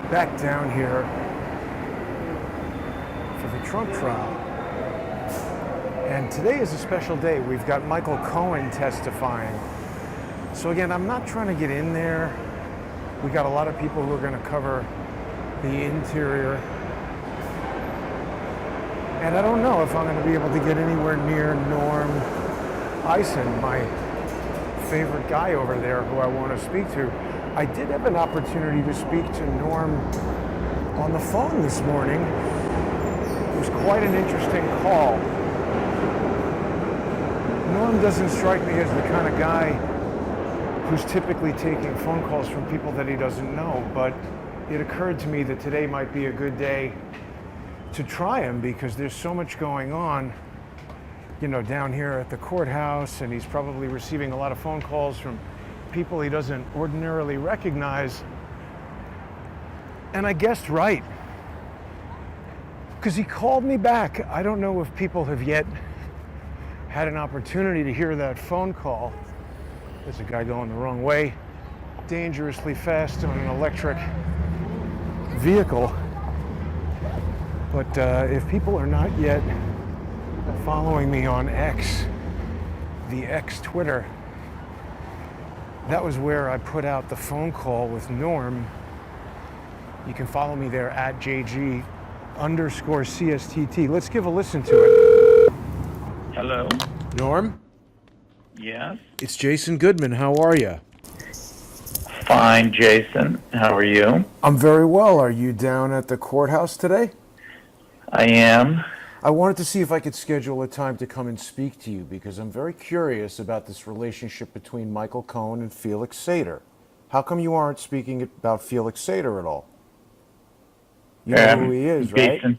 back down here for the Trump trial. And today is a special day. We've got Michael Cohen testifying. So again, I'm not trying to get in there. We got a lot of people who are going to cover the interior. And I don't know if I'm going to be able to get anywhere near Norm Eisen, my favorite guy over there who I want to speak to. I did have an opportunity to speak to Norm on the phone this morning. It was quite an interesting call. Norm doesn't strike me as the kind of guy who's typically taking phone calls from people that he doesn't know, but it occurred to me that today might be a good day to try him because there's so much going on, you know, down here at the courthouse, and he's probably receiving a lot of phone calls from people he doesn't ordinarily recognize. And I guessed right, because he called me back. I don't know if people have yet had an opportunity to hear that phone call. There's a guy going the wrong way, dangerously fast on an electric vehicle. But if people are not yet following me on X, the X Twitter, that was where I put out the phone call with Norm. You can follow me there at JG_CSTT. Let's give a listen to it. Hello. Norm? Yes. It's Jason Goodman. How are you? Fine, Jason. How are you? I'm very well. Are you down at the courthouse today? I am. I wanted to see if I could schedule a time to come and speak to you because I'm very curious about this relationship between Michael Cohen and Felix Sater. How come you aren't speaking about Felix Sater at all? You know who he is, right? Jason.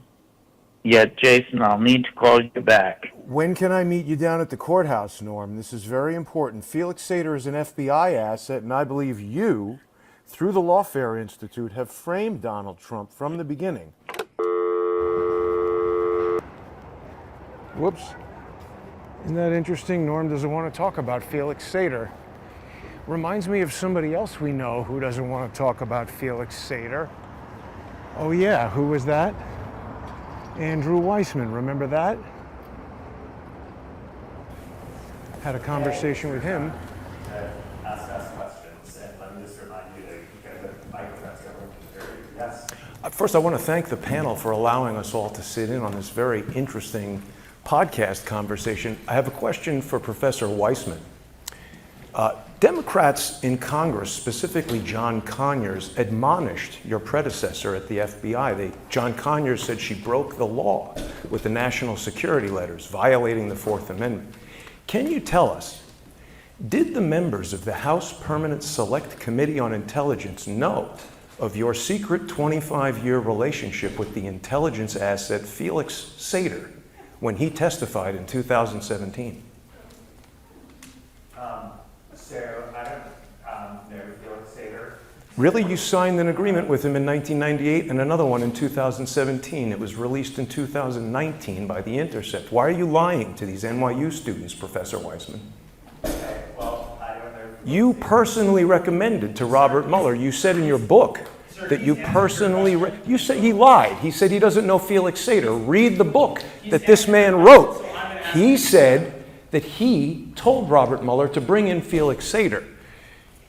Yeah, Jason, I'll need to call you back. When can I meet you down at the courthouse, Norm? This is very important. Felix Sater is an FBI asset, and I believe you, through the Lawfare Institute, have framed Donald Trump from the beginning. Whoops. Isn't that interesting? Norm doesn't want to talk about Felix Sater. Reminds me of somebody else we know who doesn't want to talk about Felix Sater. Oh yeah, who was that? Andrew Weissman, remember that? Had a conversation with him. Ask us questions, and let me just remind you that you get the microphones going. Yes. First, I want to thank the panel for allowing us all to sit in on this very interesting podcast conversation. I have a question for Professor Weissman. Democrats in Congress, specifically John Conyers, admonished your predecessor at the FBI. John Conyers said she broke the law with the national security letters, violating the Fourth Amendment. Can you tell us, did the members of the House Permanent Select Committee on Intelligence know of your secret 25-year relationship with the intelligence asset Felix Sater when he testified in 2017? So I don't know Felix Sater. Really? You signed an agreement with him in 1998 and another one in 2017. It was released in 2019 by The Intercept. Why are you lying to these NYU students, Professor Weissman? Okay, well, I don't know. You personally recommended to Robert Mueller. You said in your book that you personally, you said he lied. He said he doesn't know Felix Sater. Read the book that this man wrote. He said that he told Robert Mueller to bring in Felix Sater.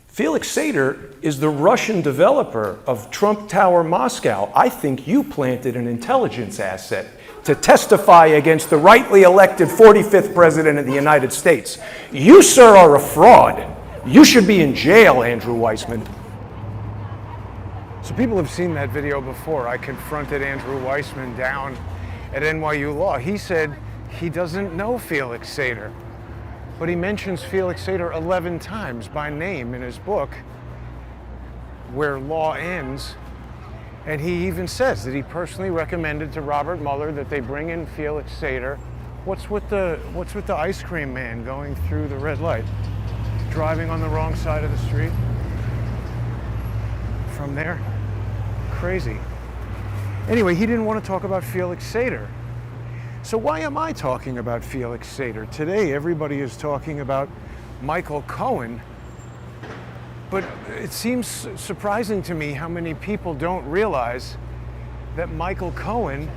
Felix Sater is the Russian developer of Trump Tower Moscow. I think you planted an intelligence asset to testify against the rightly elected 45th president of the United States. You, sir, are a fraud. You should be in jail, Andrew Weissman. So people have seen that video before. I confronted Andrew Weissman down at NYU Law. He said he doesn't know Felix Sater, but he mentions Felix Sater 11 times by name in his book, Where Law Ends. And he even says that he personally recommended to Robert Mueller that they bring in Felix Sater. What's with the ice cream man going through the red light? Driving on the wrong side of the street? From there? Crazy. Anyway, he didn't want to talk about Felix Sater. So why am I talking about Felix Sater? Today, everybody is talking about Michael Cohen. But it seems surprising to me how many people don't realize that Michael Cohen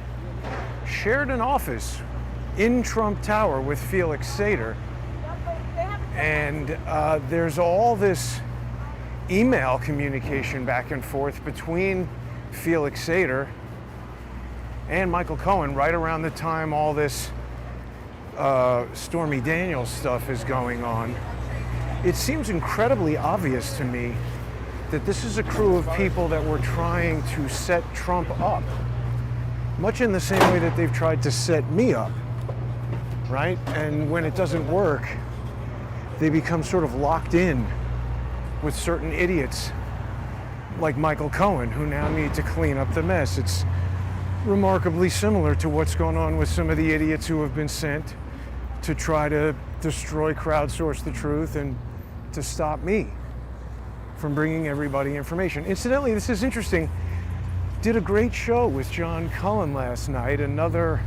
shared an office in Trump Tower with Felix Sater. And there's all this email communication back and forth between Felix Sater and Michael Cohen right around the time all this Stormy Daniels stuff is going on. It seems incredibly obvious to me that this is a crew of people that were trying to set Trump up, much in the same way that they've tried to set me up, right? And when it doesn't work, they become sort of locked in with certain idiots like Michael Cohen, who now need to clean up the mess. It's remarkably similar to what's going on with some of the idiots who have been sent to try to destroy Crowdsource the Truth and to stop me from bringing everybody information. Incidentally, this is interesting. Did a great show with John Cullen last night, another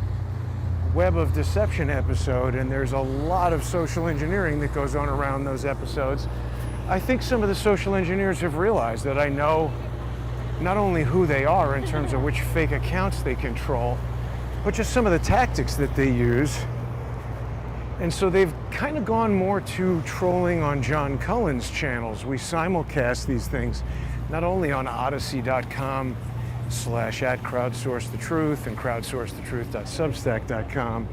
Web of Deception episode, and there's a lot of social engineering that goes on around those episodes. I think some of the social engineers have realized that I know not only who they are in terms of which fake accounts they control, but just some of the tactics that they use. And so they've kind of gone more to trolling on John Cullen's channels. We simulcast these things not only on odyssey.com/@crowdsourcethetruth and crowdsourcethetruth.substack.com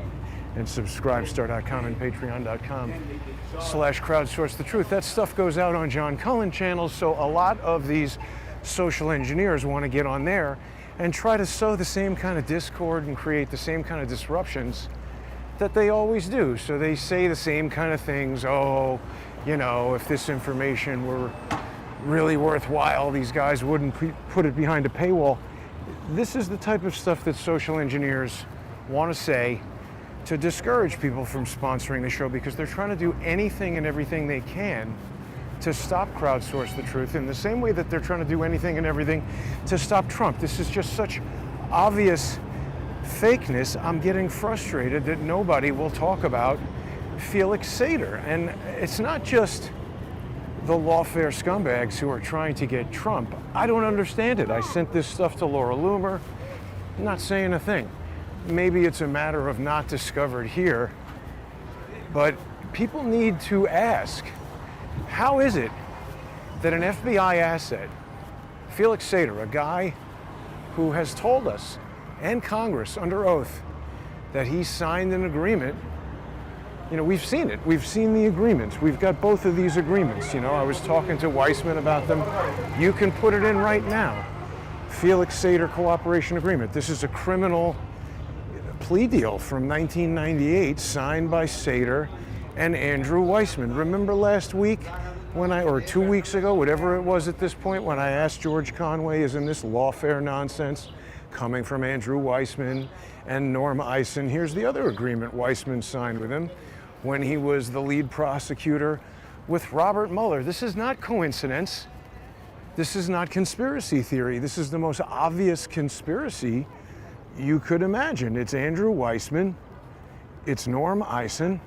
and subscribestar.com and patreon.com/crowdsourcethetruth. That stuff goes out on John Cullen channels, so a lot of these social engineers want to get on there and try to sow the same kind of discord and create the same kind of disruptions that they always do. So they say the same kind of things. Oh, you know, if this information were really worthwhile, these guys wouldn't put it behind a paywall. This is the type of stuff that social engineers want to say to discourage people from sponsoring the show, because they're trying to do anything and everything they can to stop Crowdsource the Truth in the same way that they're trying to do anything and everything to stop Trump. This is just such obvious fakeness. I'm getting frustrated that nobody will talk about Felix Sater. And it's not just the lawfare scumbags who are trying to get Trump. I don't understand it. I sent this stuff to Laura Loomer, not saying a thing. Maybe it's a matter of not discovered here, but people need to ask, how is it that an FBI asset, Felix Sater, a guy who has told us and Congress under oath that he signed an agreement, you know, we've seen it. We've seen the agreements. We've got both of these agreements. You know, I was talking to Weissman about them. You can put it in right now. Felix Sater Cooperation Agreement. This is a criminal plea deal from 1998 signed by Sater and Andrew Weissman. Remember last week or 2 weeks ago, whatever it was at this point, when I asked George Conway, isn't this lawfare nonsense coming from Andrew Weissman and Norm Eisen? Here's the other agreement Weissman signed with him when he was the lead prosecutor with Robert Mueller. This is not coincidence. This is not conspiracy theory. This is the most obvious conspiracy you could imagine. It's Andrew Weissman, it's Norm Eisen,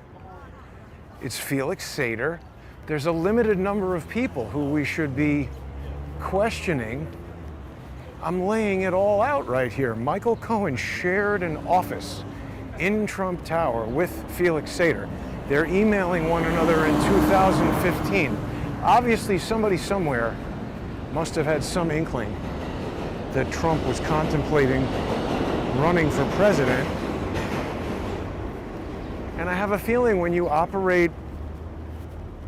it's Felix Sater. There's a limited number of people who we should be questioning. I'm laying it all out right here. Michael Cohen shared an office in Trump Tower with Felix Sater. They're emailing one another in 2015. Obviously, somebody somewhere must have had some inkling that Trump was contemplating running for president. And I have a feeling when you operate,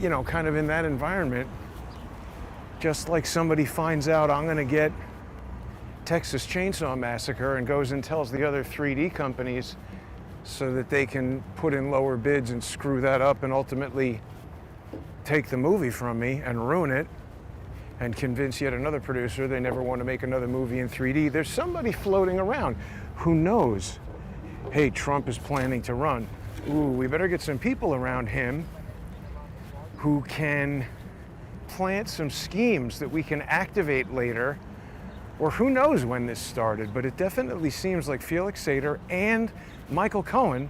you know, kind of in that environment, just like somebody finds out I'm going to get Texas Chainsaw Massacre and goes and tells the other 3D companies so that they can put in lower bids and screw that up and ultimately take the movie from me and ruin it and convince yet another producer they never want to make another movie in 3D. There's somebody floating around who knows, hey, Trump is planning to run. Ooh, we better get some people around him who can plant some schemes that we can activate later. Or who knows when this started, but it definitely seems like Felix Sater and Michael Cohen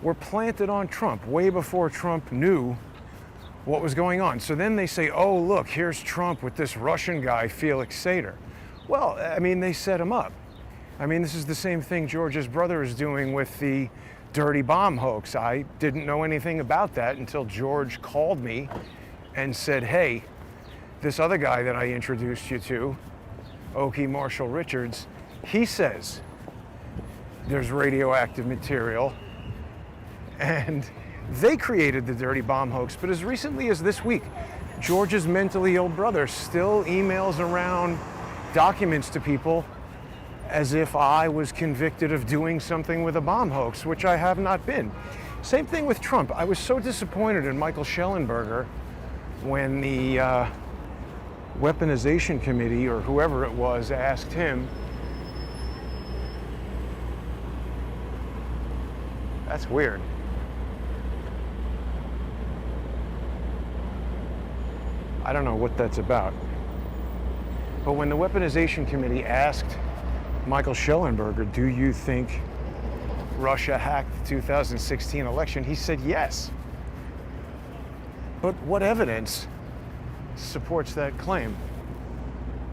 were planted on Trump way before Trump knew what was going on. So then they say, oh, look, here's Trump with this Russian guy, Felix Sater. Well, I mean, they set him up. I mean, this is the same thing George's brother is doing with the dirty bomb hoax. I didn't know anything about that until George called me and said, hey, this other guy that I introduced you to, Okie Marshall Richards, he says there's radioactive material, and they created the dirty bomb hoax. But as recently as this week, George's mentally ill brother still emails around documents to people as if I was convicted of doing something with a bomb hoax, which I have not been. Same thing with Trump. I was so disappointed in Michael Schellenberger when the Weaponization Committee, or whoever it was, asked him. That's weird. I don't know what that's about. But when the Weaponization Committee asked Michael Schellenberger, do you think Russia hacked the 2016 election? He said yes. But what evidence supports that claim?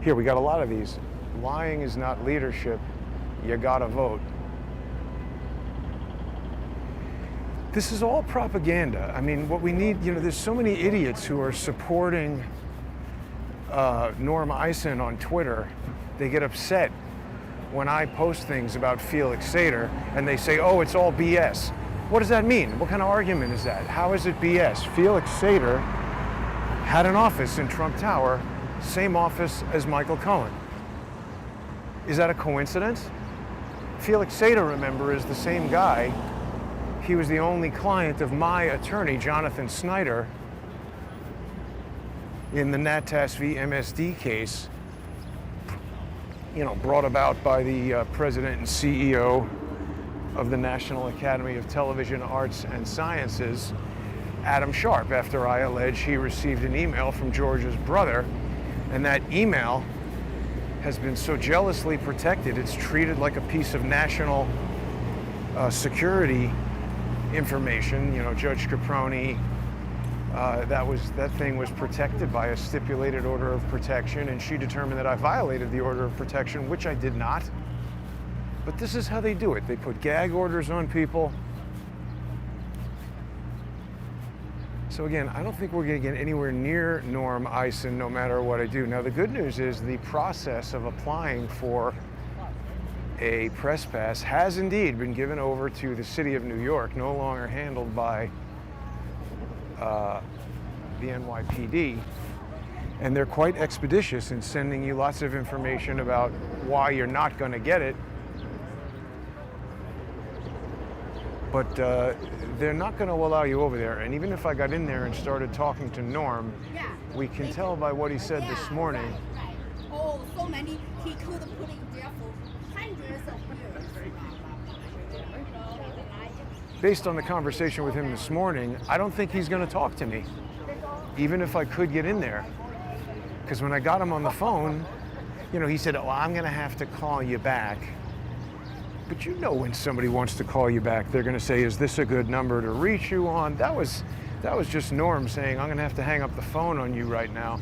Here, we got a lot of these. Lying is not leadership. You gotta vote. This is all propaganda. I mean, what we need, there's so many idiots who are supporting Norm Eisen on Twitter. They get upset when I post things about Felix Sater and they say, oh, it's all BS. What does that mean? What kind of argument is that? How is it BS? Felix Sater had an office in Trump Tower, same office as Michael Cohen. Is that a coincidence? Felix Sater, remember, is the same guy. He was the only client of my attorney, Jonathan Snyder, in the NATAS v. MSD case, brought about by the president and CEO of the National Academy of Television Arts and Sciences, Adam Sharp, after I allege he received an email from George's brother, and that email has been so jealously protected, it's treated like a piece of national security information. Judge Caproni, that thing was protected by a stipulated order of protection, and she determined that I violated the order of protection, which I did not. But this is how they do it. They put gag orders on people. So again, I don't think we're going to get anywhere near Norm Eisen no matter what I do. Now, the good news is the process of applying for a press pass has indeed been given over to the city of New York, no longer handled by the NYPD. And they're quite expeditious in sending you lots of information about why you're not going to get it. But they're not going to allow you over there. And even if I got in there and started talking to Norm, we can tell by what he said this morning. Right. Oh, so many. He could put in there for hundreds of years. Based on the conversation with him this morning, I don't think he's going to talk to me, even if I could get in there. Because when I got him on the phone, he said, oh, I'm going to have to call you back. But when somebody wants to call you back, they're going to say, is this a good number to reach you on? That was just Norm saying, I'm going to have to hang up the phone on you right now.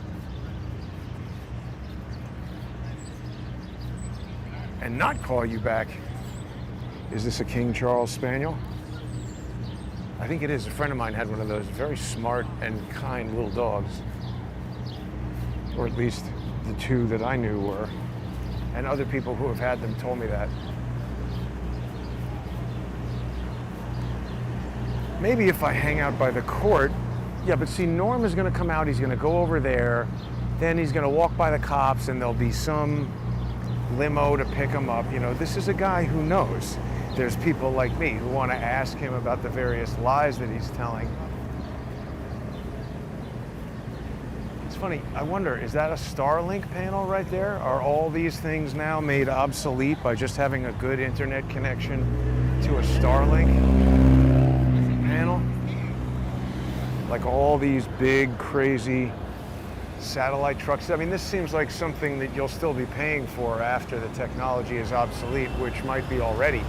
And not call you back. Is this a King Charles Spaniel? I think it is. A friend of mine had one of those, very smart and kind little dogs. Or at least the two that I knew were. And other people who have had them told me that. Maybe if I hang out by the court, but see, Norm is going to come out, he's going to go over there, then he's going to walk by the cops and there'll be some limo to pick him up. This is a guy who knows. There's people like me who want to ask him about the various lies that he's telling. It's funny, I wonder, is that a Starlink panel right there? Are all these things now made obsolete by just having a good internet connection to a Starlink panel? Like all these big, crazy satellite trucks. I mean, this seems like something that you'll still be paying for after the technology is obsolete, which might be already.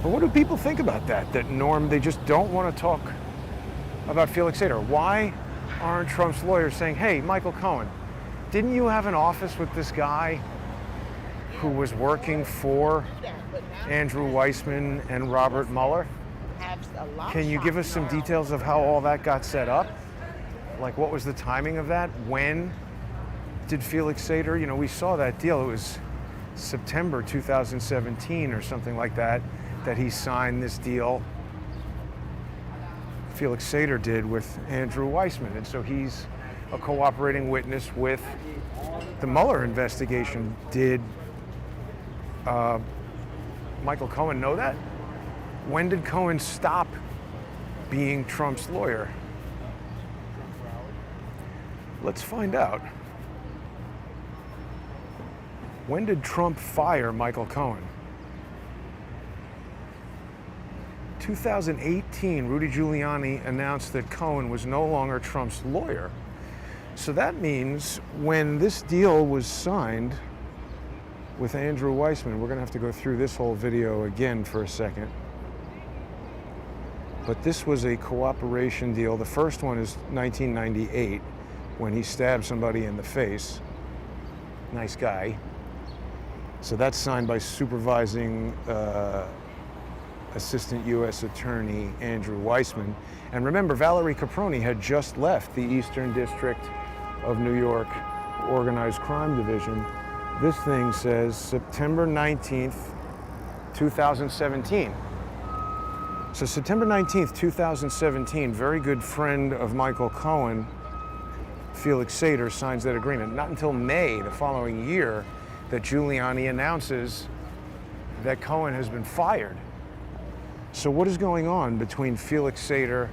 But what do people think about that? That Norm, they just don't want to talk about Felix Sater. Why aren't Trump's lawyers saying, hey, Michael Cohen, didn't you have an office with this guy who was working for Andrew Weissman and Robert Mueller? Can you give us some details of how all that got set up? Like, what was the timing of that? When did Felix Sater, we saw that deal. It was September 2017 or something like that he signed this deal. Felix Sater did with Andrew Weissman. And so he's a cooperating witness with the Mueller investigation. Did Michael Cohen know that? When did Cohen stop being Trump's lawyer? Let's find out. When did Trump fire Michael Cohen? 2018, Rudy Giuliani announced that Cohen was no longer Trump's lawyer. So that means when this deal was signed with Andrew Weissman, we're going to have to go through this whole video again for a second. But this was a cooperation deal. The first one is 1998, when he stabbed somebody in the face. Nice guy. So that's signed by supervising Assistant U.S. Attorney Andrew Weissman. And remember, Valerie Caproni had just left the Eastern District of New York Organized Crime Division. This thing says September 19th, 2017. So September 19th, 2017, very good friend of Michael Cohen, Felix Sater, signs that agreement. Not until May the following year that Giuliani announces that Cohen has been fired. So what is going on between Felix Sater,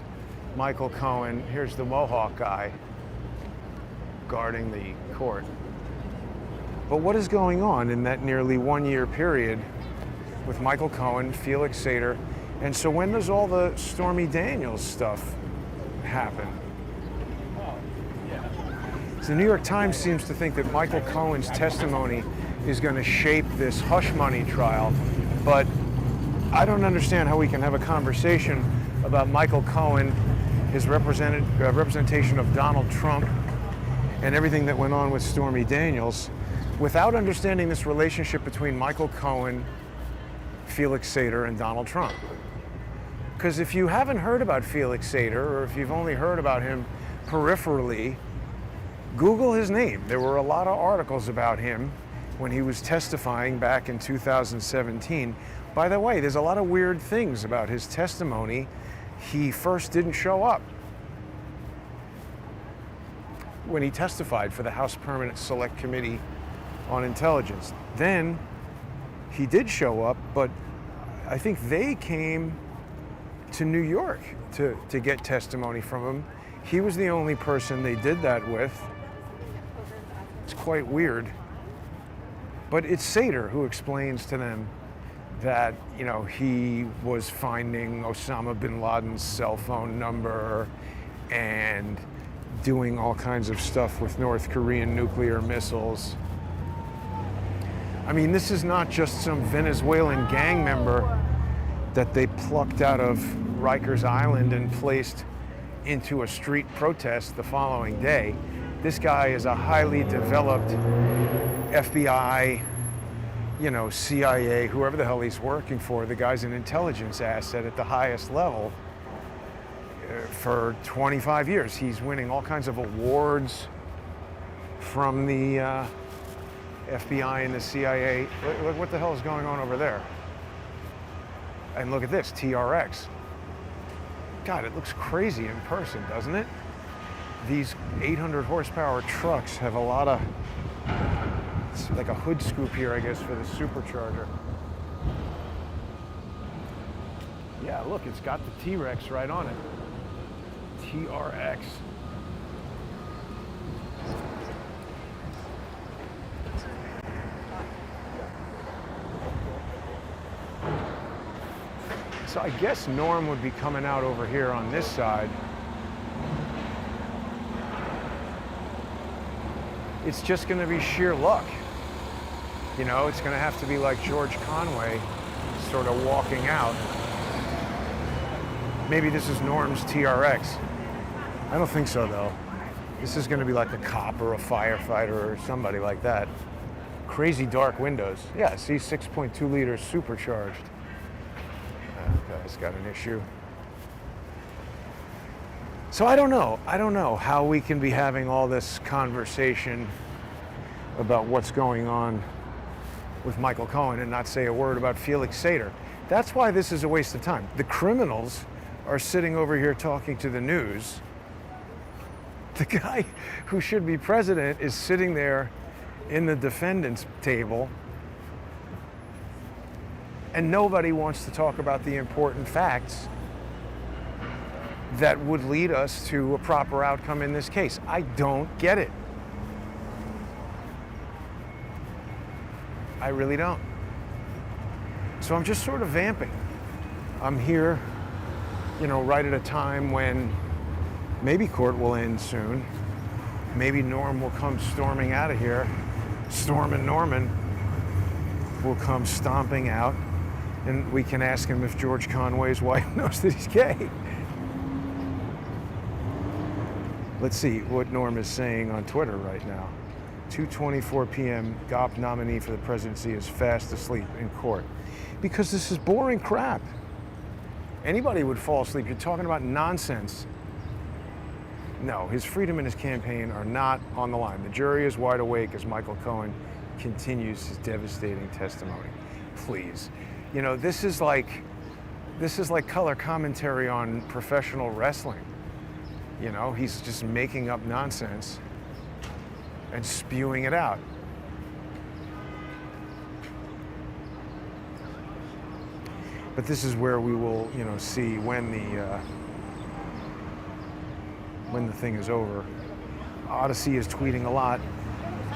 Michael Cohen? Here's the Mohawk guy guarding the court. But what is going on in that nearly 1 year period with Michael Cohen, Felix Sater? And so when does all the Stormy Daniels stuff happen? So the New York Times seems to think that Michael Cohen's testimony is going to shape this hush money trial, but I don't understand how we can have a conversation about Michael Cohen, his representation of Donald Trump, and everything that went on with Stormy Daniels, without understanding this relationship between Michael Cohen, Felix Sater, and Donald Trump. Because if you haven't heard about Felix Sater, or if you've only heard about him peripherally, Google his name. There were a lot of articles about him when he was testifying back in 2017. By the way, there's a lot of weird things about his testimony. He first didn't show up when he testified for the House Permanent Select Committee on Intelligence. Then he did show up, but I think they came to New York to get testimony from him. He was the only person they did that with. It's quite weird. But it's Sater who explains to them that, he was finding Osama bin Laden's cell phone number and doing all kinds of stuff with North Korean nuclear missiles. I mean, this is not just some Venezuelan gang member that they plucked out of Rikers Island and placed into a street protest the following day. This guy is a highly developed FBI, CIA, whoever the hell he's working for. The guy's an intelligence asset at the highest level for 25 years. He's winning all kinds of awards from the FBI and the CIA. Look what the hell is going on over there. And look at this, TRX. God, it looks crazy in person, doesn't it? These 800 horsepower trucks have a lot of, it's like a hood scoop here, I guess, for the supercharger. Yeah, look, it's got the T-Rex right on it. TRX. So I guess Norm would be coming out over here on this side. It's just going to be sheer luck. It's going to have to be like George Conway sort of walking out. Maybe this is Norm's TRX. I don't think so, though. This is going to be like a cop or a firefighter or somebody like that. Crazy dark windows. Yeah, see, 6.2 liters supercharged. That guy's got an issue. So I don't know. I don't know how we can be having all this conversation about what's going on with Michael Cohen and not say a word about Felix Sater. That's why this is a waste of time. The criminals are sitting over here talking to the news. The guy who should be president is sitting there in the defendant's table, and nobody wants to talk about the important facts that would lead us to a proper outcome in this case. I don't get it. I really don't. So I'm just sort of vamping. I'm here, right at a time when maybe court will end soon. Maybe Norm will come storming out of here. Storm and Norman will come stomping out, and we can ask him if George Conway's wife knows that he's gay. Let's see what Norm is saying on Twitter right now. 2:24 p.m. GOP nominee for the presidency is fast asleep in court. Because this is boring crap. Anybody would fall asleep. You're talking about nonsense. No, his freedom and his campaign are not on the line. The jury is wide awake as Michael Cohen continues his devastating testimony. Please. This is like color commentary on professional wrestling. He's just making up nonsense and spewing it out. But this is where we will, see when the thing is over. Odyssey is tweeting a lot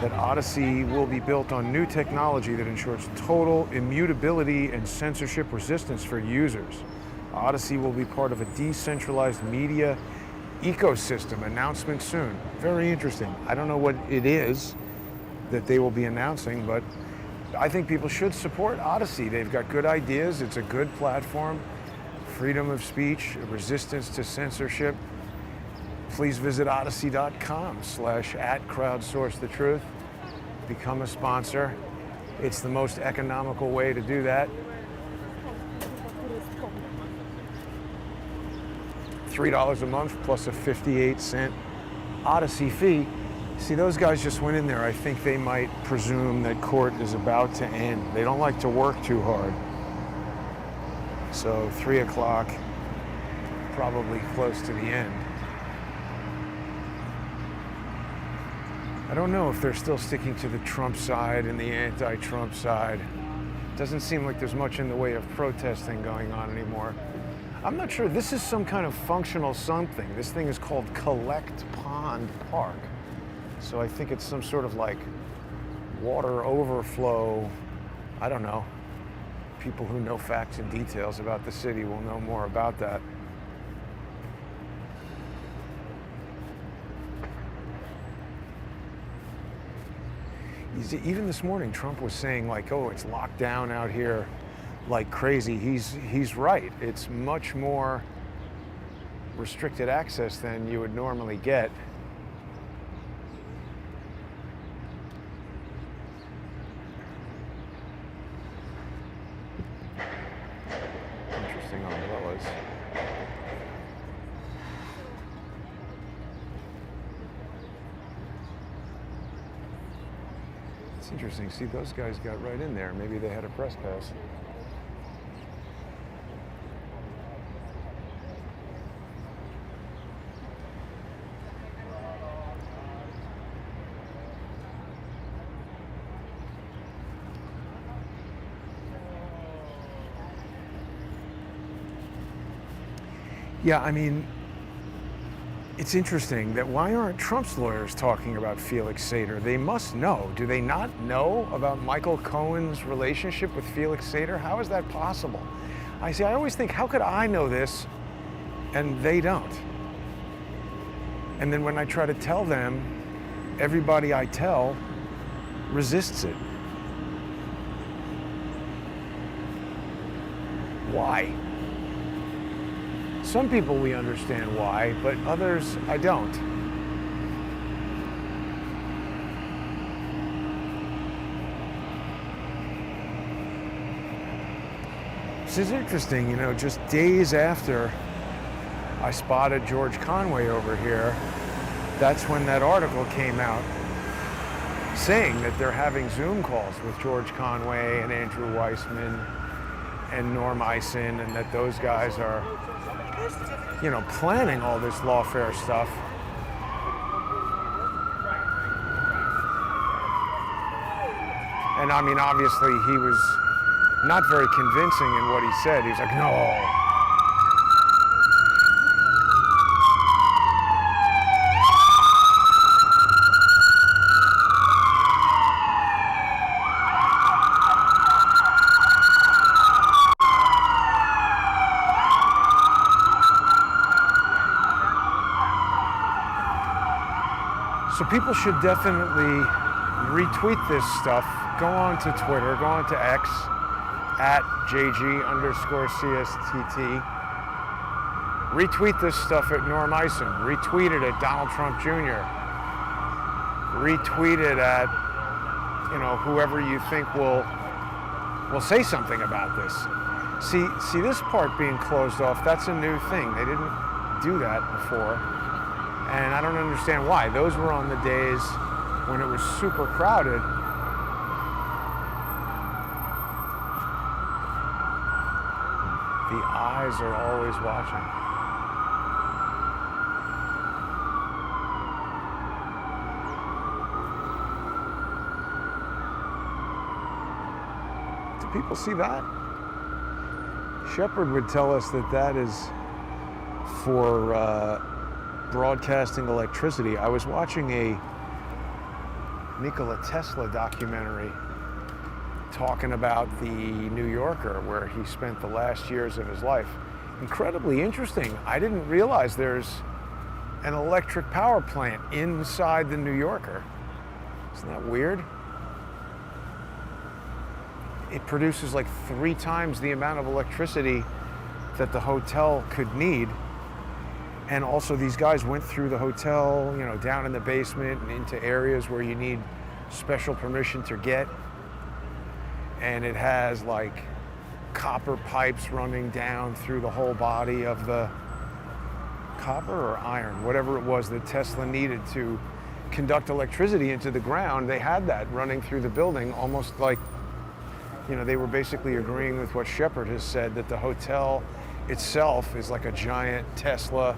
that Odyssey will be built on new technology that ensures total immutability and censorship resistance for users. Odyssey will be part of a decentralized media ecosystem. Announcement soon. Very interesting. I don't know what it is that they will be announcing, but I think people should support Odyssey. They've got good ideas. It's a good platform. Freedom of speech, resistance to censorship. Please visit odyssey.com/@crowdsourcethetruth. Become a sponsor. It's the most economical way to do that. $3 a month plus a 58-cent Odyssey fee. See, those guys just went in there. I think they might presume that court is about to end. They don't like to work too hard. So 3 o'clock, probably close to the end. I don't know if they're still sticking to the Trump side and the anti-Trump side. Doesn't seem like there's much in the way of protesting going on anymore. I'm not sure. This is some kind of functional something. This thing is called Collect Pond Park. So I think it's some sort of water overflow. I don't know. People who know facts and details about the city will know more about that. Even this morning, Trump was saying it's locked down out here like crazy. He's right. It's much more restricted access than you would normally get. Interesting umbrellas. It's interesting. See, those guys got right in there. Maybe they had a press pass. Yeah, I mean, it's interesting that why aren't Trump's lawyers talking about Felix Sater? They must know. Do they not know about Michael Cohen's relationship with Felix Sater? How is that possible? I always think, how could I know this and they don't? And then when I try to tell them, everybody I tell resists it. Why? Some people we understand why, but others I don't. This is interesting, you know, just days after I spotted George Conway over here, that's when that article came out saying that they're having Zoom calls with George Conway and Andrew Weissman and Norm Eisen, and that those guys are, you know, planning all this lawfare stuff. And I mean, obviously he was not very convincing in what he said. He was like, no. So people should definitely retweet this stuff. Go on to Twitter, go on to X, at JG_CSTT. Retweet this stuff at Norm Eisen. Retweet it at Donald Trump Jr. Retweet it at, you know, whoever you think will say something about this. See this part being closed off, that's a new thing. They didn't do that before. And I don't understand why. Those were on the days when it was super crowded. The eyes are always watching. Do people see that? Shepard would tell us that that is for broadcasting electricity. I was watching a Nikola Tesla documentary talking about the New Yorker, where he spent the last years of his life. Incredibly interesting. I didn't realize there's an electric power plant inside the New Yorker. Isn't that weird? It produces like 3 times the amount of electricity that the hotel could need. And also these guys went through the hotel, you know, down in the basement and into areas where you need special permission to get. And it has like copper pipes running down through the whole body of the copper or iron, whatever it was that Tesla needed to conduct electricity into the ground. They had that running through the building, almost like, you know, they were basically agreeing with what Shepard has said, that the hotel itself is like a giant Tesla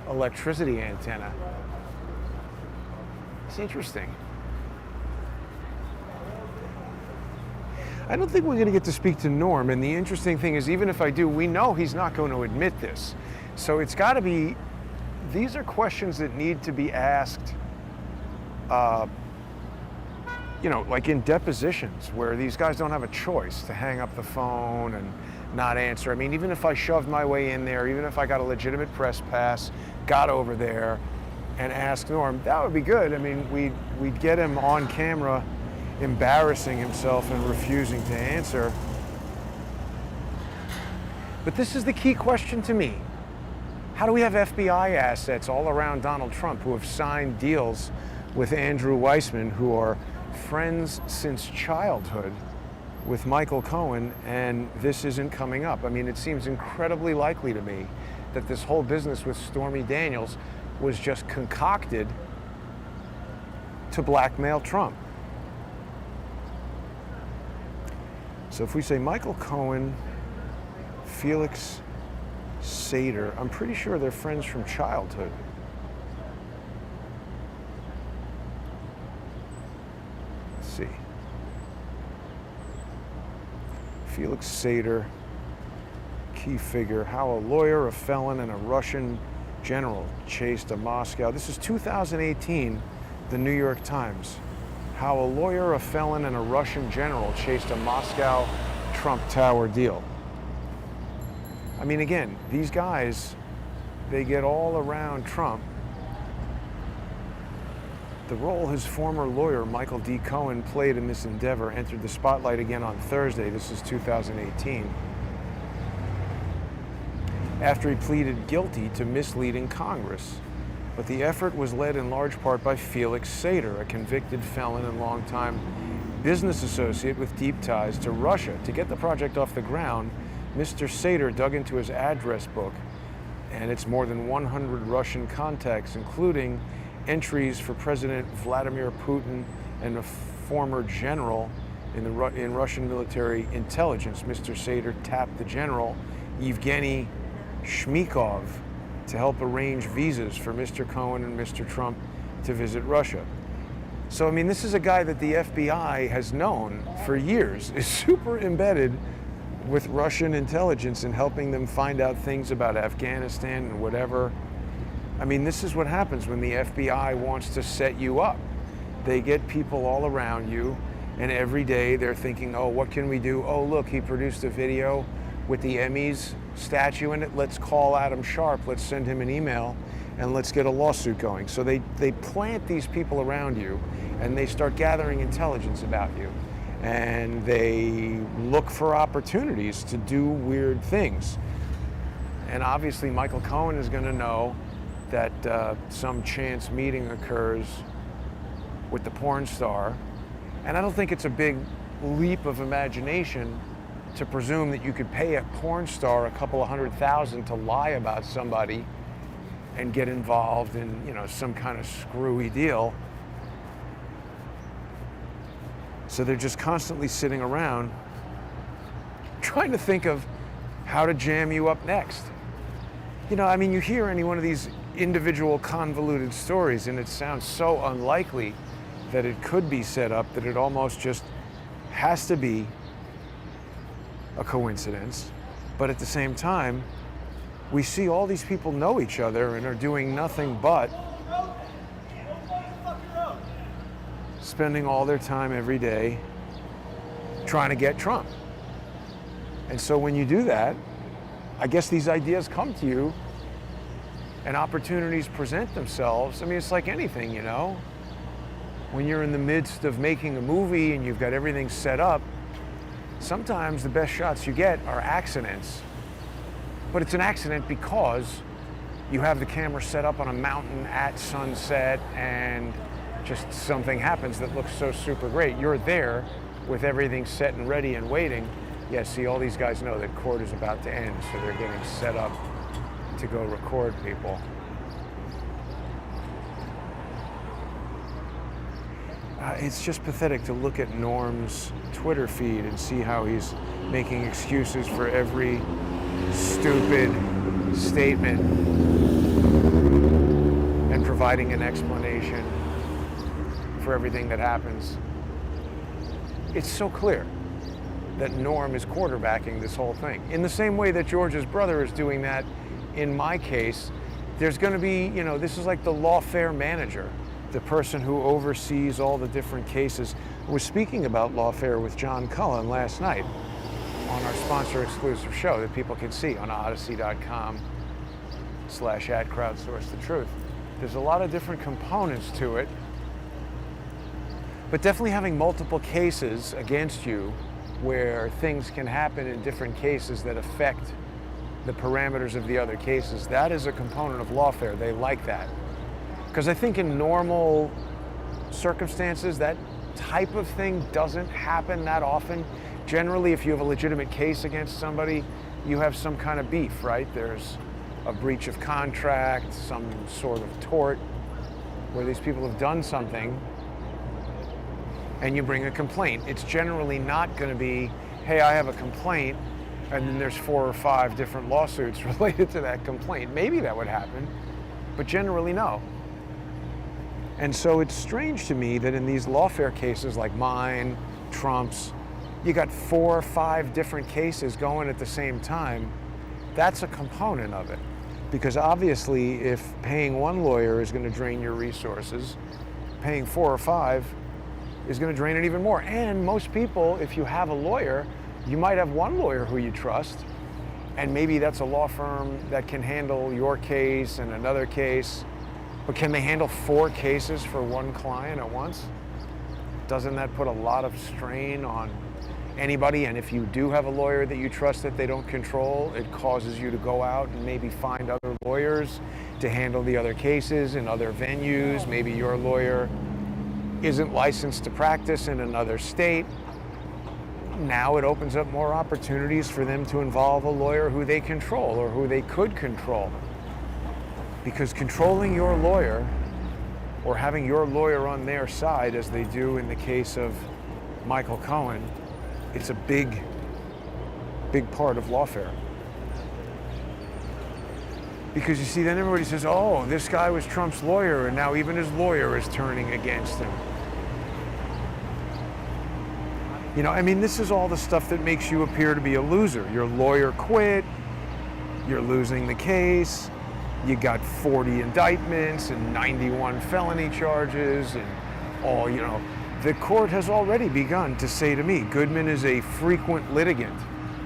electricity antenna. It's interesting. I don't think we're going to get to speak to Norm, and the interesting thing is, even if I do, we know he's not going to admit this. So it's got to be, these are questions that need to be asked, you know, like in depositions, where these guys don't have a choice to hang up the phone and not answer. I mean, even if I shoved my way in there, even if I got a legitimate press pass, got over there and asked Norm, that would be good. I mean, we'd get him on camera embarrassing himself and refusing to answer. But this is the key question to me. How do we have FBI assets all around Donald Trump who have signed deals with Andrew Weissman, who are friends since childhood with Michael Cohen, and this isn't coming up? I mean, it seems incredibly likely to me that this whole business with Stormy Daniels was just concocted to blackmail Trump. So if we say Michael Cohen, Felix Sater, I'm pretty sure they're friends from childhood. Let's see. Felix Sater, key figure, how a lawyer, a felon, and a Russian general chased a Moscow. This is 2018, the New York Times. How a lawyer, a felon, and a Russian general chased a Moscow Trump Tower deal. I mean, again, these guys, they get all around Trump. The role his former lawyer, Michael D. Cohen, played in this endeavor entered the spotlight again on Thursday. This is 2018. after he pleaded guilty to misleading Congress. But the effort was led in large part by Felix Sater, a convicted felon and longtime business associate with deep ties to Russia. To get the project off the ground, Mr. Sater dug into his address book, and it's more than 100 Russian contacts, including entries for President Vladimir Putin and a former general in Russian military intelligence. Mr. Sater tapped the general, Yevgeny Shmykov, to help arrange visas for Mr. Cohen and Mr. Trump to visit Russia. So, I mean, this is a guy that the FBI has known for years is super embedded with Russian intelligence and helping them find out things about Afghanistan and whatever. I mean, this is what happens when the FBI wants to set you up. They get people all around you, and every day they're thinking, oh, what can we do? Oh, look, he produced a video with the Emmys statue in it. Let's call Adam Sharp. Let's send him an email, and let's get a lawsuit going. So they plant these people around you, and they start gathering intelligence about you. And they look for opportunities to do weird things. And obviously Michael Cohen is going to know that some chance meeting occurs with the porn star. And I don't think it's a big leap of imagination to presume that you could pay a porn star a couple of $100,000 to lie about somebody and get involved in, you know, some kind of screwy deal. So they're just constantly sitting around trying to think of how to jam you up next. You know, I mean, you hear any one of these individual convoluted stories and it sounds so unlikely that it could be set up that it almost just has to be a coincidence. But at the same time, we see all these people know each other and are doing nothing but spending all their time every day trying to get Trump. And so when you do that, I guess these ideas come to you and opportunities present themselves. I mean, it's like anything, you know. When you're in the midst of making a movie and you've got everything set up, sometimes the best shots you get are accidents. But it's an accident because you have the camera set up on a mountain at sunset and just something happens that looks so super great. You're there with everything set and ready and waiting. Yeah, see, all these guys know that court is about to end, so they're getting set up to go record people. It's just pathetic to look at Norm's Twitter feed and see how he's making excuses for every stupid statement and providing an explanation for everything that happens. It's so clear that Norm is quarterbacking this whole thing. In the same way that George's brother is doing that in my case, there's going to be, you know, this is like the lawfare manager, the person who oversees all the different cases. I was speaking about lawfare with John Cullen last night on our sponsor exclusive show that people can see on odyssey.com/@crowdsource the truth. There's a lot of different components to it, but definitely having multiple cases against you where things can happen in different cases that affect the parameters of the other cases, that is a component of lawfare. They like that. Because I think in normal circumstances, that type of thing doesn't happen that often. Generally, if you have a legitimate case against somebody, you have some kind of beef, right? There's a breach of contract, some sort of tort, where these people have done something, and you bring a complaint. It's generally not going to be, hey, I have a complaint, and then there's 4 or 5 different lawsuits related to that complaint. Maybe that would happen, but generally no. And so it's strange to me that in these lawfare cases like mine, Trump's, you got 4 or 5 different cases going at the same time. That's a component of it. Because obviously, if paying one lawyer is going to drain your resources, paying 4 or 5 is going to drain it even more. And most people, if you have a lawyer, you might have one lawyer who you trust, and maybe that's a law firm that can handle your case and another case. But can they handle 4 cases for one client at once? Doesn't that put a lot of strain on anybody, and if you do have a lawyer that you trust that they don't control, it causes you to go out and maybe find other lawyers to handle the other cases in other venues. Maybe your lawyer isn't licensed to practice in another state. Now it opens up more opportunities for them to involve a lawyer who they control or who they could control. Because controlling your lawyer or having your lawyer on their side, as they do in the case of Michael Cohen, it's a big part of lawfare. Because you see, then everybody says, oh, this guy was Trump's lawyer, and now even his lawyer is turning against him. You know, I mean, this is all the stuff that makes you appear to be a loser. Your lawyer quit, you're losing the case, you got 40 indictments and 91 felony charges, and all, you know. The court has already begun to say to me, Goodman is a frequent litigant.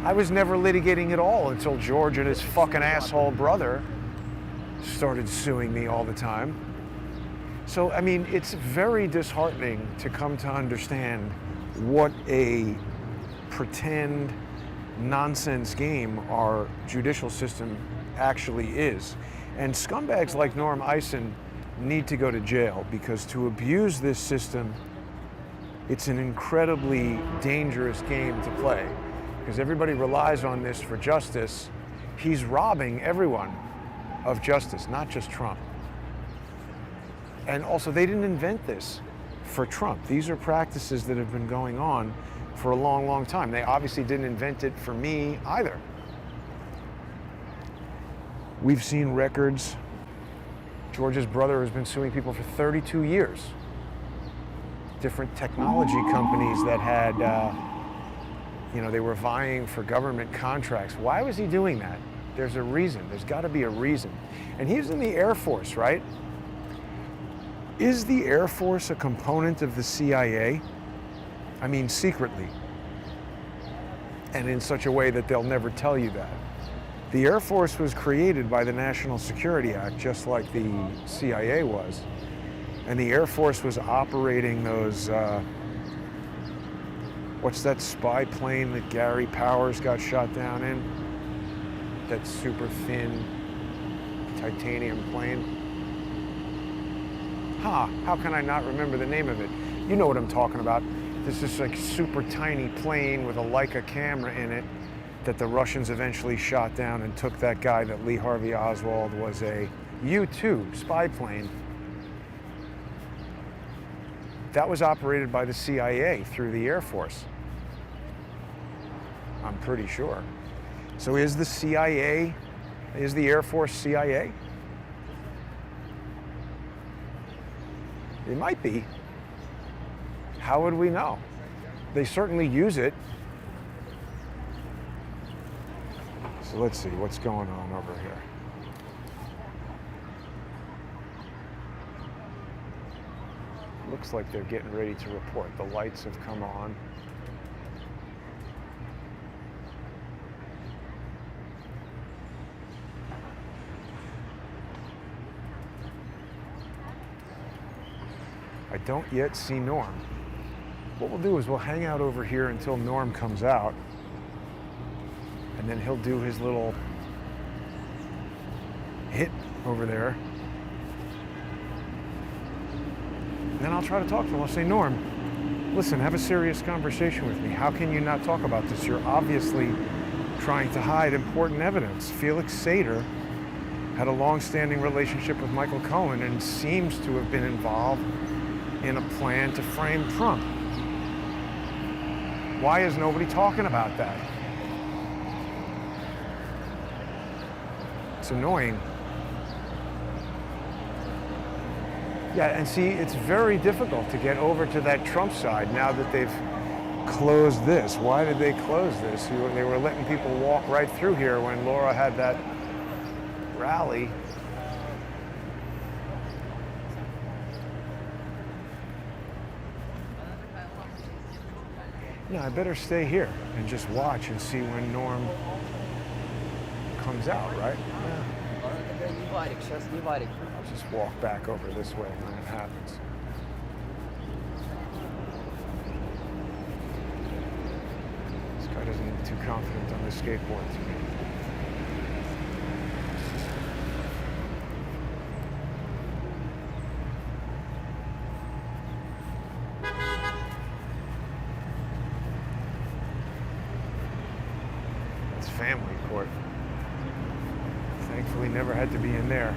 I was never litigating at all until George and his fucking asshole brother started suing me all the time. So, I mean, it's very disheartening to come to understand what a pretend nonsense game our judicial system actually is. And scumbags like Norm Eisen need to go to jail, because to abuse this system, it's an incredibly dangerous game to play, because everybody relies on this for justice. He's robbing everyone of justice, not just Trump. And also, they didn't invent this for Trump. These are practices that have been going on for a long, long time. They obviously didn't invent it for me either. We've seen records. George's brother has been suing people for 32 years. Different technology companies that had, they were vying for government contracts. Why was he doing that? There's a reason. There's got to be a reason. And he was in the Air Force, right? Is the Air Force a component of the CIA? I mean, secretly. And in such a way that they'll never tell you that. The Air Force was created by the National Security Act, just like the CIA was. And the Air Force was operating those, what's that spy plane that Gary Powers got shot down in? That super thin titanium plane. How can I not remember the name of it? You know what I'm talking about. This is like super tiny plane with a Leica camera in it that the Russians eventually shot down and took that guy that Lee Harvey Oswald was a U-2 spy plane. That was operated by the CIA through the Air Force. I'm pretty sure. So is the Air Force CIA? It might be. How would we know? They certainly use it. So let's see what's going on over here. Looks like they're getting ready to report. The lights have come on. I don't yet see Norm. What we'll do is we'll hang out over here until Norm comes out, and then he'll do his little hit over there. And then I'll try to talk to him. I'll say, Norm, listen, have a serious conversation with me. How can you not talk about this? You're obviously trying to hide important evidence. Felix Sater had a long-standing relationship with Michael Cohen and seems to have been involved in a plan to frame Trump. Why is nobody talking about that? It's annoying. Yeah, and see, it's very difficult to get over to that Trump side now that they've closed this. Why did they close this? They were letting people walk right through here when Laura had that rally. Yeah, I better stay here and just watch and see when Norm comes out, right? Yeah. I'll just walk back over this way when it happens. too confident on this skateboard to me. That's family court. Thankfully, never had to be in there.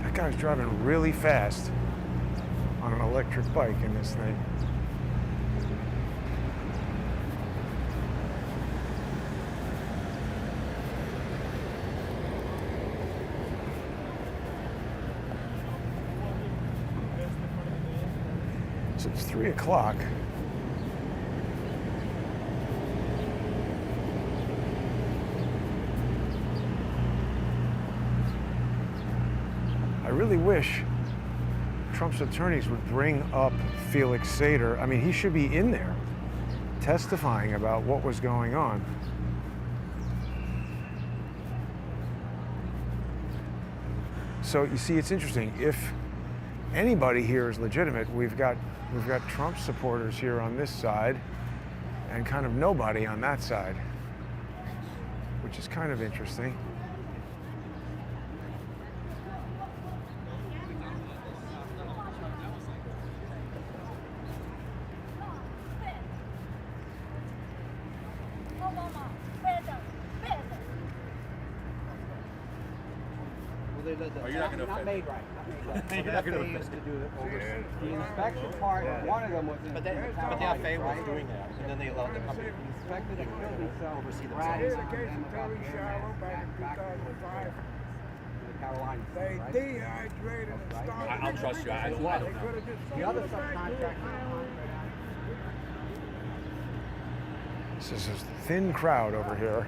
That guy was driving really fast on an electric bike in this thing. So it's 3 o'clock. I really wish Trump's attorneys would bring up Felix Sater. I mean, he should be in there testifying about what was going on. So you see, it's interesting. If anybody here is legitimate, we've got Trump supporters here on this side and kind of nobody on that side, which is kind of interesting. You're not going to Not made right. Not made right. So the FAA used to do the inspection part. One of them was in the tower. But the FAA was doing that, and then they allowed the company He inspected the building, so oversee right themselves. on them about the Shallow back in back 2005. to the Carolinas, They right? dehydrated and started. I'll trust you. I don't know. The other subcontractor. This is a thin crowd over here,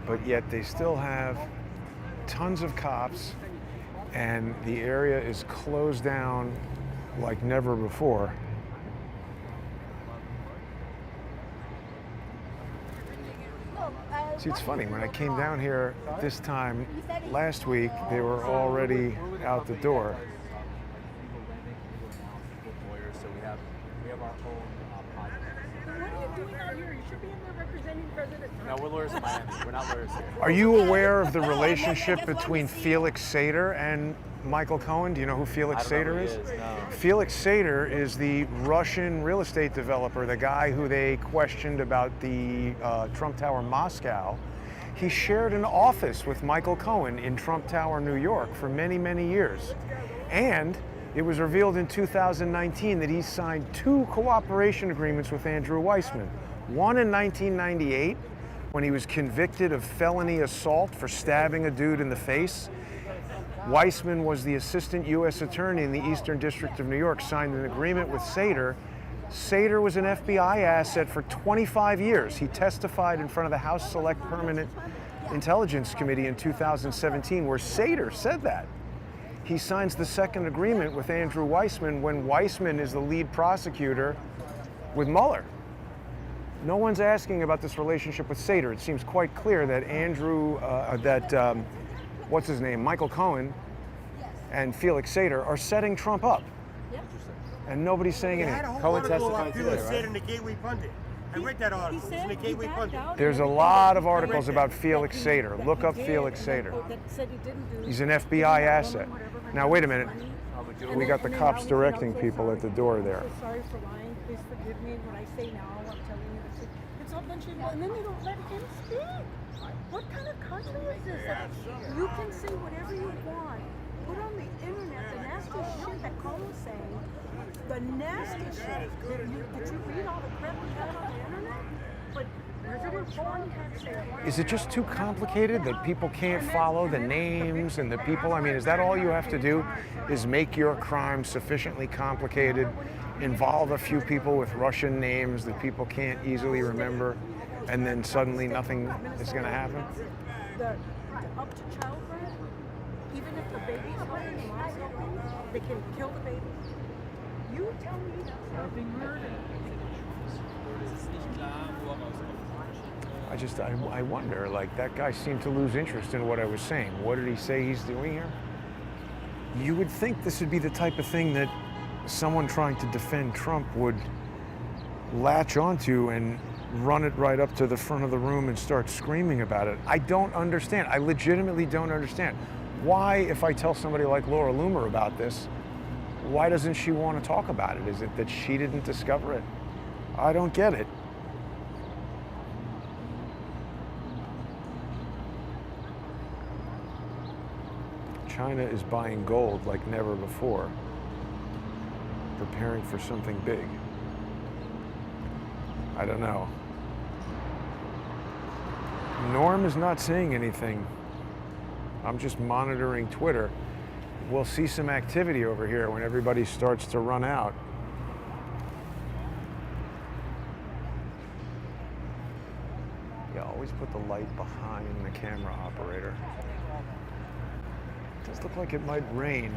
but yet they still have tons of cops, and the area is closed down like never before. See, it's funny, when I came down here this time last week, they were already out the door. Lawyers, so we have our own podcast. What are you doing out here? You should be in there representing President Trump. No, we're lawyers in Miami. We're not lawyers here. Are you aware of the relationship between Felix Sater and Michael Cohen? Do you know who Felix I don't know Sater who is? he is, no. Felix Sater is the Russian real estate developer, the guy who they questioned about the Trump Tower Moscow. He shared an office with Michael Cohen in Trump Tower, New York for many, many years. And it was revealed in 2019 that he signed 2 cooperation agreements with Andrew Weissman. One in 1998, when he was convicted of felony assault for stabbing a dude in the face. Weissman was the assistant U.S. attorney in the Eastern District of New York, signed an agreement with Sater. Sater was an FBI asset for 25 years. He testified in front of the House Select Permanent Intelligence Committee in 2017, where Sater said that. He signs the second agreement with Andrew Weissman when Weissman is the lead prosecutor with Mueller. No one's asking about this relationship with Sater. It seems quite clear that what's his name, Michael Cohen and Felix Sater are setting Trump up. And nobody's saying anything. Cohen testified today, Felix right? Sater in the Gateway Pundit. I read that article. It's in the Gateway Pundit. There's a lot of articles about Felix Sater. Look up Felix Sater. He's an FBI asset. Now, wait a minute. We got the cops directing people at the door there. Sorry for lying. Please forgive me. What I say now, I'm telling you the truth. It's all bunch of, and then they don't let him speak. What kind of country is this? That you can say whatever you want. Put on the internet the nasty shit that Cohen's saying. The nasty shit. Did you read all the crap we got on the internet? But President Trump can't say. Is it just too complicated that people can't follow the names and the people? I mean, is that all you have to do, is make your crime sufficiently complicated, involve a few people with Russian names that people can't easily remember, and then suddenly nothing is going to happen? Up to childbirth, even if the baby's home, the mom's home, they can kill the baby. You tell me that's not being murdered. I wonder, like, that guy seemed to lose interest in what I was saying. What did he say he's doing here? You would think this would be the type of thing that someone trying to defend Trump would latch onto and run it right up to the front of the room and start screaming about it. I don't understand. I legitimately don't understand. Why, if I tell somebody like Laura Loomer about this, why doesn't she want to talk about it? Is it that she didn't discover it? I don't get it. China is buying gold like never before, preparing for something big. I don't know. Norm is not saying anything. I'm just monitoring Twitter. We'll see some activity over here when everybody starts to run out. Yeah, always put the light behind the camera operator. It does look like it might rain.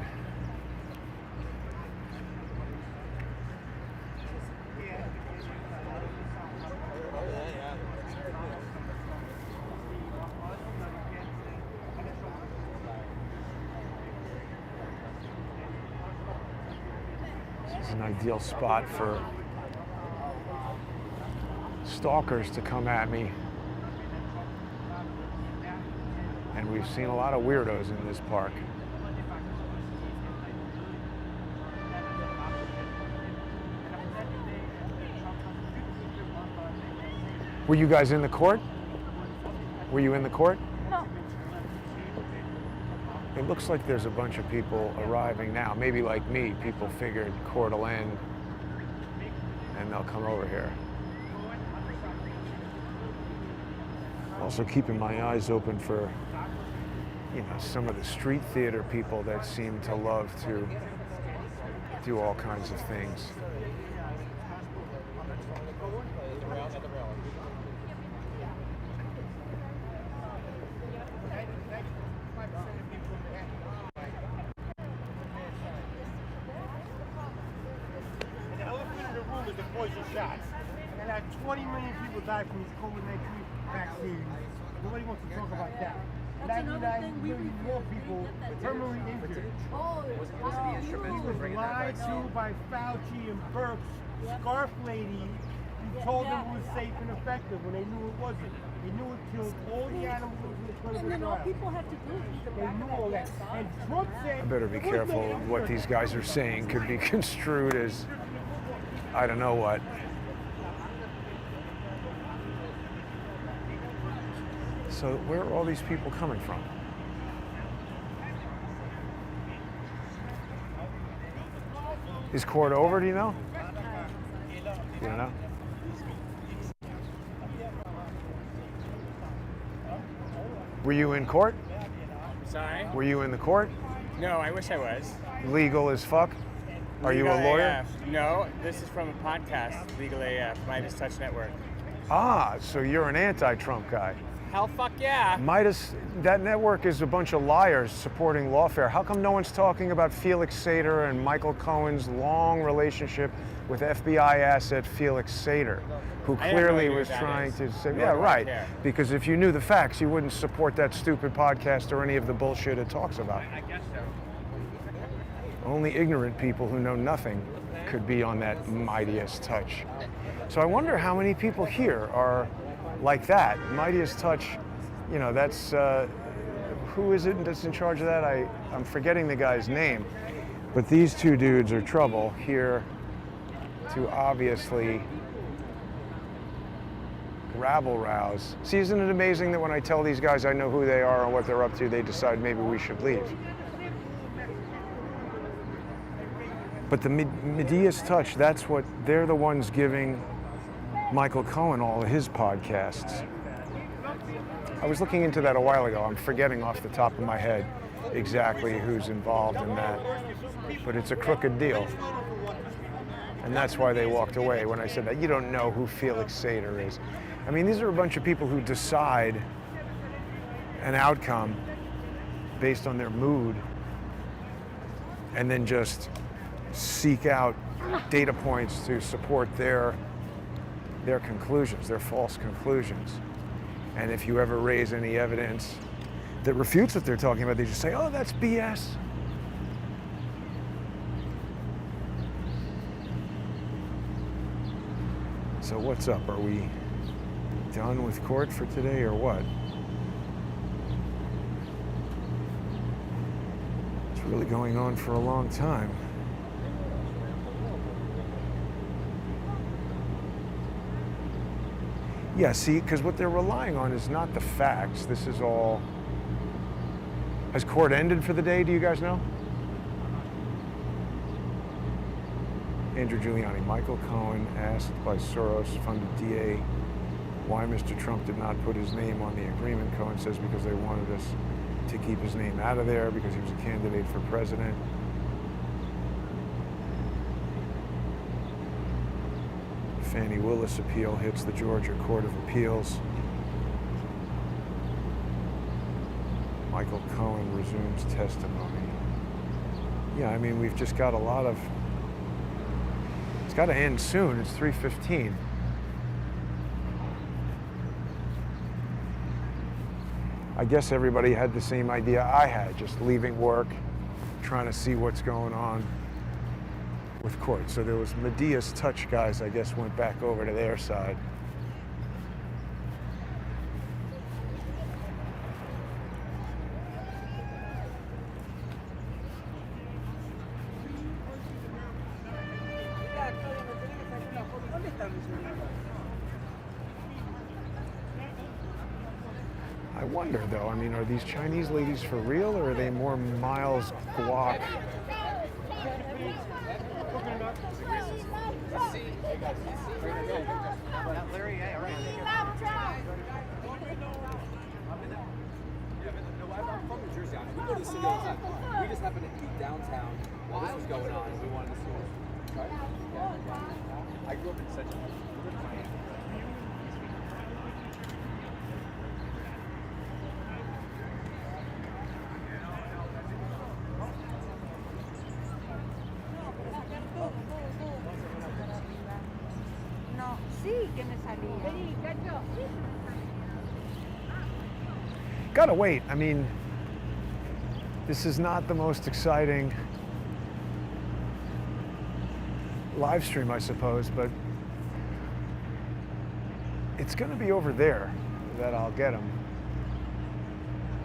This is an ideal spot for stalkers to come at me. And we've seen a lot of weirdos in this park. Were you guys in the court? Were you in the court? No. It looks like there's a bunch of people arriving now. Maybe like me, people figured court will end and they'll come over here. Also keeping my eyes open for, some of the street theater people that seem to love to do all kinds of things. And the elephant in the room is the poison shots. And that 20 million people died from this COVID-19 vaccine. Nobody wants to talk about that. That's another thing we 99 million more people terminally injured. Oh, He was lied to by Fauci and Burke's scarf lady who told them it was safe and effective when they knew it wasn't. They knew it killed all the animals in the clinical And then all trial. people have to do is either They back knew it all up that. or And Trump said... I better be careful what these guys are saying. Could be construed as, I don't know what. So where are all these people coming from? Is court over, do you know? You don't know? Were you in court? Sorry? Were you in the court? No, I wish I was. Legal as fuck? Are you a Legal lawyer? AF. No, this is from a podcast, Legal AF, Midas Touch Network. Ah, so you're an anti-Trump guy. Hell fuck yeah. Midas, that network is a bunch of liars supporting lawfare. How come no one's talking about Felix Sater and Michael Cohen's long relationship with FBI asset Felix Sater, who I have no clearly idea was who that trying is. to say, Nor yeah, do I right. care. Because if you knew the facts, you wouldn't support that stupid podcast or any of the bullshit it talks about. I guess so. Only ignorant people who know nothing could be on that Mightiest Touch. So I wonder how many people here are like that. Mightiest Touch, that's, who is it that's in charge of that? I'm forgetting the guy's name. But these two dudes are trouble here to obviously rabble-rouse. See, isn't it amazing that when I tell these guys I know who they are and what they're up to, they decide maybe we should leave. But the Midas Touch, they're the ones giving Michael Cohen all of his podcasts. I was looking into that a while ago. I'm forgetting off the top of my head exactly who's involved in that. But it's a crooked deal. And that's why they walked away when I said that. You don't know who Felix Sater is. I mean, these are a bunch of people who decide an outcome based on their mood and then just seek out data points to support their conclusions, their false conclusions. And if you ever raise any evidence that refutes what they're talking about, they just say, oh, that's BS. So what's up? Are we done with court for today or what? It's really going on for a long time. Yeah, see, because what they're relying on is not the facts. This is all... Has court ended for the day, do you guys know? Andrew Giuliani. Michael Cohen asked by Soros-funded DA why Mr. Trump did not put his name on the agreement. Cohen says because they wanted us to keep his name out of there because he was a candidate for president. Fannie Willis appeal hits the Georgia Court of Appeals. Michael Cohen resumes testimony. Yeah, I mean, we've just got a lot of... It's got to end soon. It's 3:15. I guess everybody had the same idea I had, just leaving work, trying to see what's going on with court. So there was Medea's Touch guys, I guess, went back over to their side. I wonder though, I mean, are these Chinese ladies for real or are they more Miles Guac? Larry, yeah, all right. I'm from New Jersey. We go to the city all the time. We just happened to be downtown while this was going on, and we wanted to see what was right. Yeah. I grew up in Central. We lived in Miami. No, sí que me salía. Gotta wait. I mean, this is not the most exciting live stream, I suppose, but it's gonna be over there that I'll get him.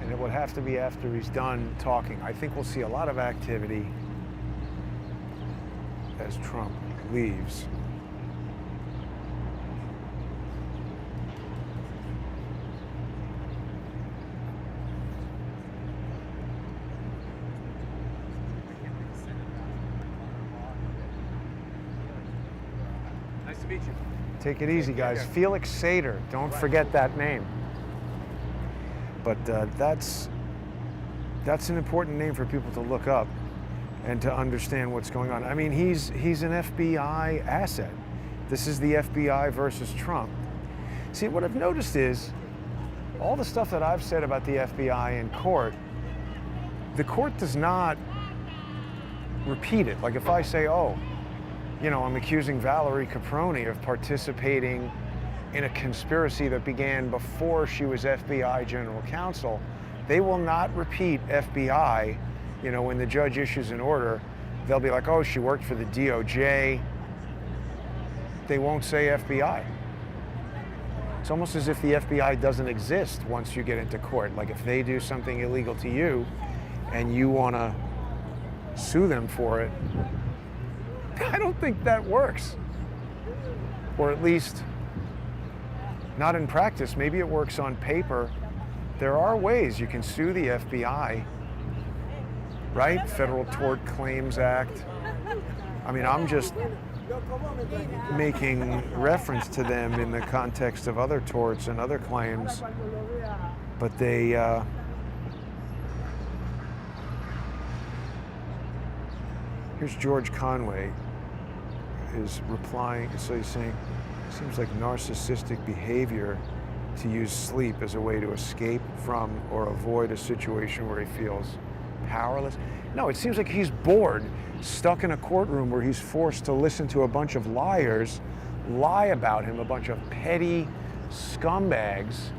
And it would have to be after he's done talking. I think we'll see a lot of activity as Trump leaves. Nice to meet you. Take it easy, guys. Felix Sater. Don't forget that name. But that's an important name for people to look up and to understand what's going on. I mean, he's an FBI asset. This is the FBI versus Trump. See, what I've noticed is all the stuff that I've said about the FBI in court, the court does not repeat it. Like if I say, oh, you know, I'm accusing Valerie Caproni of participating in a conspiracy that began before she was FBI general counsel, they will not repeat FBI. You know, when the judge issues an order, they'll be like, oh, she worked for the DOJ. They won't say FBI. It's almost as if the FBI doesn't exist once you get into court. Like if they do something illegal to you and you want to sue them for it, I don't think that works. Or at least not in practice. Maybe it works on paper. There are ways you can sue the FBI, right? Federal Tort Claims Act. I mean, I'm just making reference to them in the context of other torts and other claims, but they here's George Conway is replying. So he's saying, seems like narcissistic behavior to use sleep as a way to escape from or avoid a situation where he feels powerless. No, it seems like he's bored, stuck in a courtroom where he's forced to listen to a bunch of liars lie about him, a bunch of petty scumbags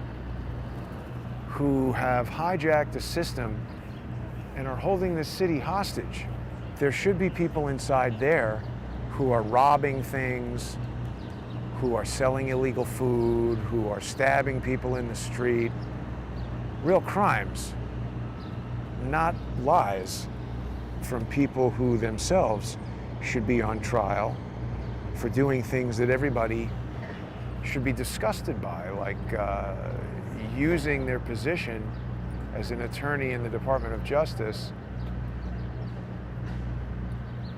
who have hijacked the system and are holding this city hostage. There should be people inside there who are robbing things, who are selling illegal food, who are stabbing people in the street. Real crimes, not lies from people who themselves should be on trial for doing things that everybody should be disgusted by, like using their position as an attorney in the Department of Justice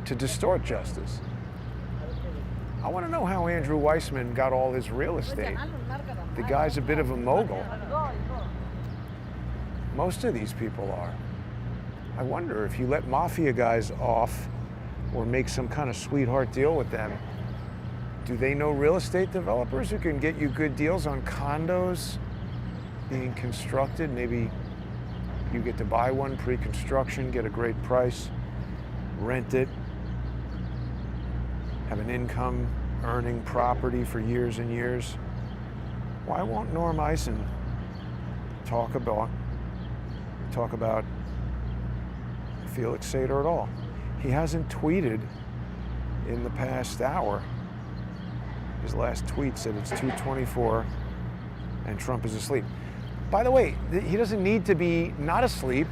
to distort justice. I want to know how Andrew Weissman got all his real estate. The guy's a bit of a mogul. Most of these people are. I wonder if you let mafia guys off or make some kind of sweetheart deal with them, do they know real estate developers who can get you good deals on condos being constructed? Maybe you get to buy one pre-construction, get a great price, rent it, have an income earning property for years and years. Why won't Norm Eisen talk about Felix Sater at all? He hasn't tweeted in the past hour. His last tweet said it's 2:24 and Trump is asleep. By the way, he doesn't need to be not asleep.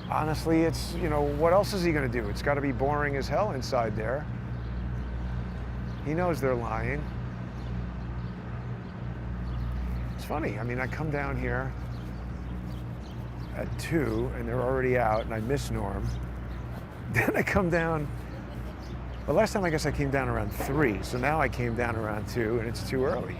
Honestly, it's, what else is he going to do? It's got to be boring as hell inside there. He knows they're lying. It's funny. I mean, I come down here at 2 and they're already out and I miss Norm. Then I come down, the last time I guess I came down around 3, so now I came down around 2 and it's too early.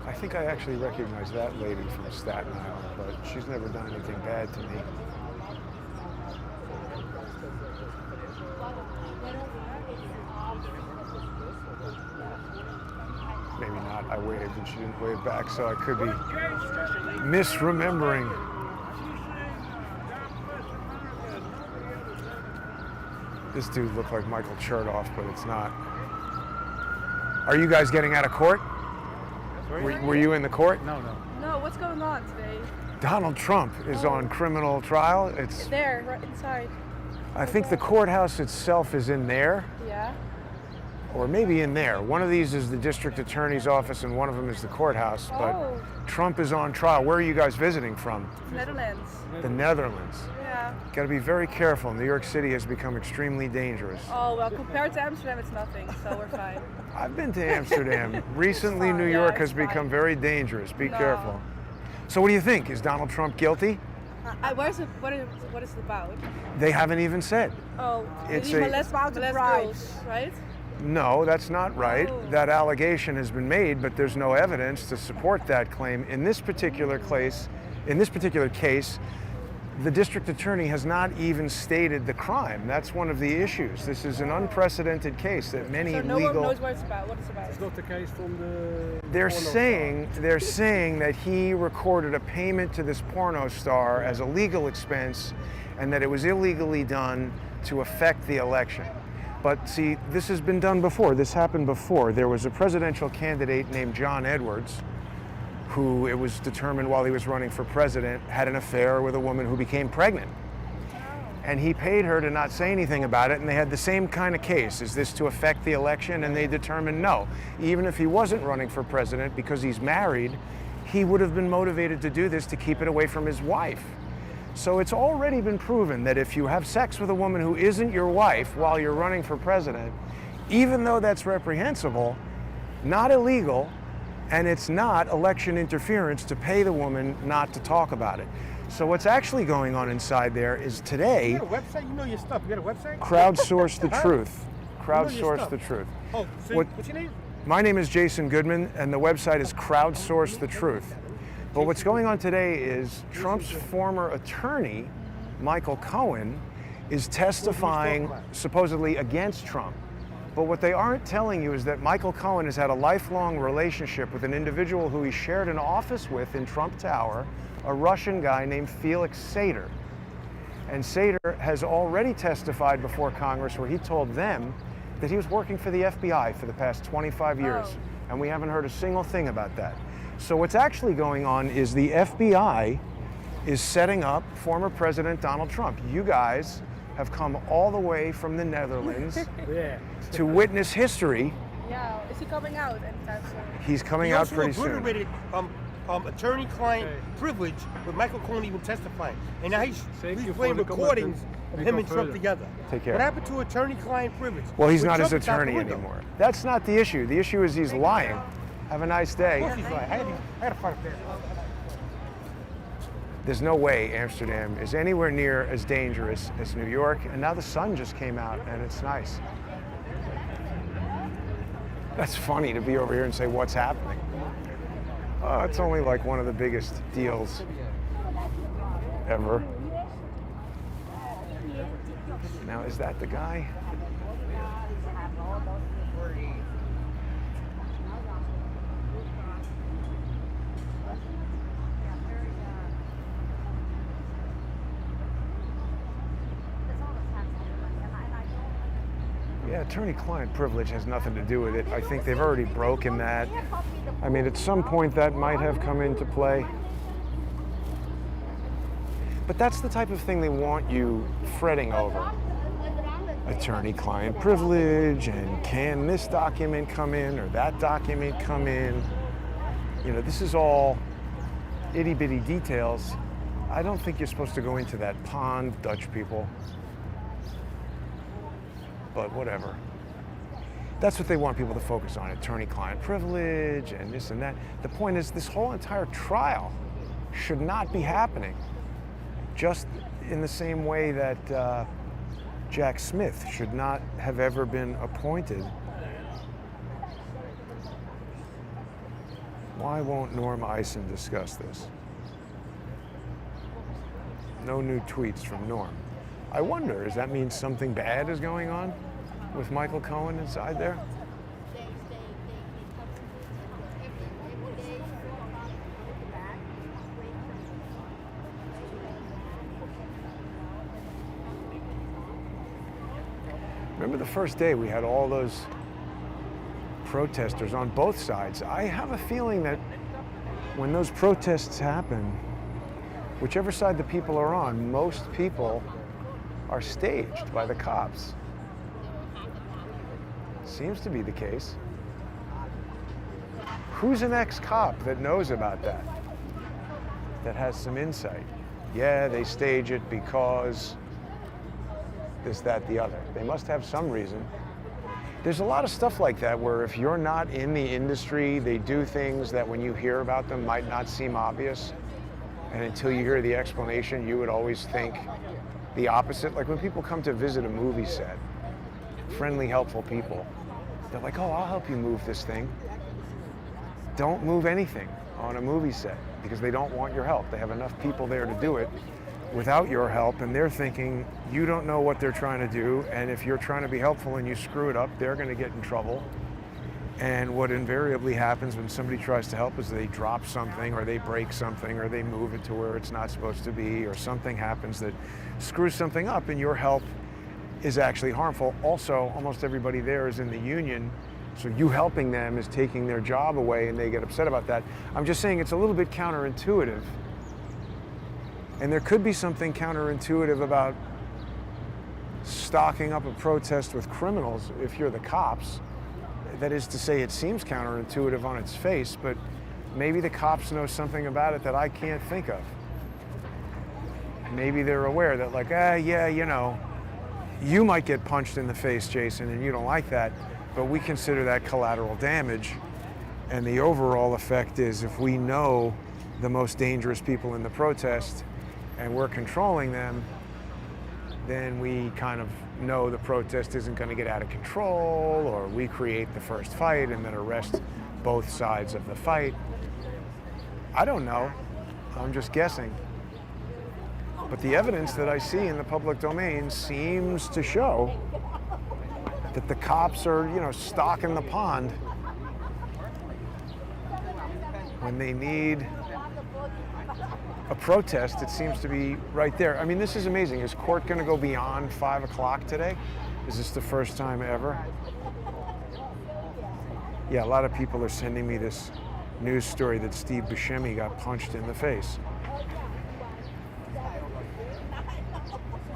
I think I actually recognize that lady from Staten Island, but she's never done anything bad to me. Maybe not. I waved and she didn't wave back, so I could be misremembering. This dude looked like Michael Chertoff, but it's not. Are you guys getting out of court? Were you in the court? No. No, what's going on today? Donald Trump is on criminal trial. It's There, right inside. I think the courthouse itself is in there, Yeah. or maybe in there. One of these is the district attorney's office and one of them is the courthouse, but Oh. Trump is on trial. Where are you guys visiting from? Netherlands. The Netherlands. Yeah. Got to be very careful. New York City has become extremely dangerous. Oh, well, compared to Amsterdam, it's nothing, so we're fine. I've been to Amsterdam. Recently, fine. New Yeah, York it's has fine. become very dangerous. Be No. careful. So what do you think? Is Donald Trump guilty? What is it about? They haven't even said. Oh, It's he a- molest girls, right? No, that's not right. Oh. That allegation has been made, but there's no evidence to support that claim. In this particular case, the district attorney has not even stated the crime. That's one of the issues. This is an unprecedented case that many So no legal. one knows what it's about. What it's about. It's not the case from the. They're saying that he recorded a payment to this porno star as a legal expense, and that it was illegally done to affect the election. But see, this has been done before. This happened before. There was a presidential candidate named John Edwards, who it was determined while he was running for president had an affair with a woman who became pregnant. And he paid her to not say anything about it, and they had the same kind of case. Is this to affect the election? And they determined no. Even if he wasn't running for president because he's married, he would have been motivated to do this to keep it away from his wife. So it's already been proven that if you have sex with a woman who isn't your wife while you're running for president, even though that's reprehensible, not illegal, and it's not election interference to pay the woman not to talk about it. So what's actually going on inside there is today, You got a website? You know your stuff. You got a website? Crowdsource the truth. your Crowdsource stuff. the truth. Oh, so What- what's your name? My name is Jason Goodman, and the website is Crowdsource the Truth. But what's going on today is Trump's former attorney, Michael Cohen, is testifying supposedly against Trump. But what they aren't telling you is that Michael Cohen has had a lifelong relationship with an individual who he shared an office with in Trump Tower, a Russian guy named Felix Sater. And Sater has already testified before Congress where he told them that he was working for the FBI for the past 25 years. Oh. And we haven't heard a single thing about that. So what's actually going on is the FBI is setting up former President Donald Trump. You guys have come all the way from the Netherlands to witness history. Yeah, is he coming out anytime soon? He's coming He out also pretty soon. obliterated attorney-client privilege with Michael Cohen even testifying. And now he's playing recordings of him and Trump together. Take care. What happened to attorney-client privilege? Well, he's With not his Trump, it's out the attorney window. anymore. That's not the issue. The issue is he's lying. Have a nice Of day. course he's lying. I had to fight that. There's no way Amsterdam is anywhere near as dangerous as New York, and now the sun just came out and it's nice. That's funny to be over here and say, what's happening? Oh, it's only like one of the biggest deals ever. Now, is that the guy? Yeah, attorney-client privilege has nothing to do with it. I think they've already broken that. I mean, at some point that might have come into play. But that's the type of thing they want you fretting over. Attorney-client privilege, and can this document come in or that document come in? You know, this is all itty-bitty details. I don't think you're supposed to go into that pond, Dutch people. But whatever. That's what they want people to focus on, attorney-client privilege and this and that. The point is, this whole entire trial should not be happening, just in the same way that Jack Smith should not have ever been appointed. Why won't Norm Eisen discuss this? No new tweets from Norm. I wonder, does that mean something bad is going on with Michael Cohen inside there? Remember the first day we had all those protesters on both sides? I have a feeling that when those protests happen, whichever side the people are on, most people are staged by the cops. Seems to be the case. Who's an ex-cop that knows about that? That has some insight? Yeah, they stage it because this, that, the other. They must have some reason. There's a lot of stuff like that where if you're not in the industry, they do things that when you hear about them might not seem obvious. And until you hear the explanation, you would always think the opposite. Like when people come to visit a movie set, friendly, helpful people, they're like, oh, I'll help you move this thing. Don't move anything on a movie set because they don't want your help. They have enough people there to do it without your help, and they're thinking you don't know what they're trying to do, and if you're trying to be helpful and you screw it up, they're going to get in trouble. And what invariably happens when somebody tries to help is they drop something or they break something or they move it to where it's not supposed to be, or something happens that screws something up and your help is actually harmful. Also, almost everybody there is in the union, so you helping them is taking their job away and they get upset about that. I'm just saying it's a little bit counterintuitive. And there could be something counterintuitive about stocking up a protest with criminals if you're the cops. That is to say, it seems counterintuitive on its face, but maybe the cops know something about it that I can't think of. Maybe they're aware that, like, yeah, you know, you might get punched in the face, Jason, and you don't like that, but we consider that collateral damage. And the overall effect is if we know the most dangerous people in the protest and we're controlling them, then we kind of know the protest isn't going to get out of control, or we create the first fight and then arrest both sides of the fight. I don't know. I'm just guessing. But the evidence that I see in the public domain seems to show that the cops are, you know, stocking the pond when they need a protest. It seems to be right there. I mean, this is amazing. Is court going to go beyond 5 o'clock today? Is this the first time ever? Yeah, a lot of people are sending me this news story that Steve Buscemi got punched in the face.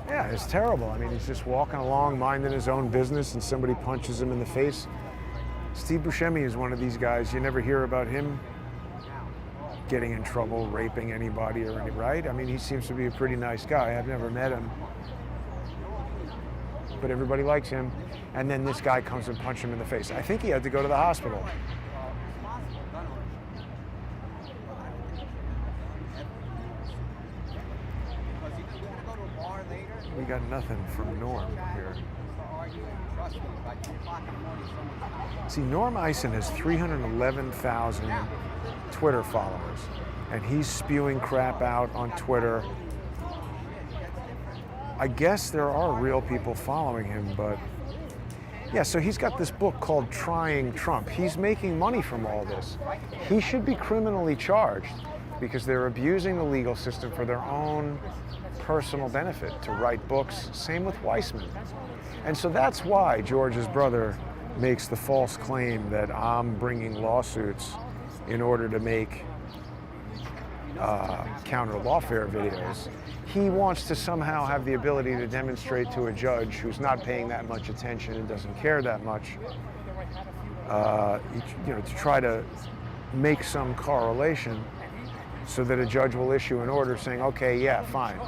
Yeah, it's terrible. I mean, he's just walking along, minding his own business, and somebody punches him in the face. Steve Buscemi is one of these guys, you never hear about him getting in trouble, raping anybody or any, right? I mean, he seems to be a pretty nice guy. I've never met him, but everybody likes him. And then this guy comes and punches him in the face. I think he had to go to the hospital. We got nothing from Norm here. See, Norm Eisen has 311,000 Twitter followers, and he's spewing crap out on Twitter. I guess there are real people following him, but yeah, so he's got this book called Trying Trump. He's making money from all this. He should be criminally charged because they're abusing the legal system for their own personal benefit to write books. Same with Weissman. And so that's why George's brother makes the false claim that I'm bringing lawsuits in order to make counter lawfare videos. He wants to somehow have the ability to demonstrate to a judge who's not paying that much attention and doesn't care that much, you know, to try to make some correlation so that a judge will issue an order saying, okay, yeah, fine,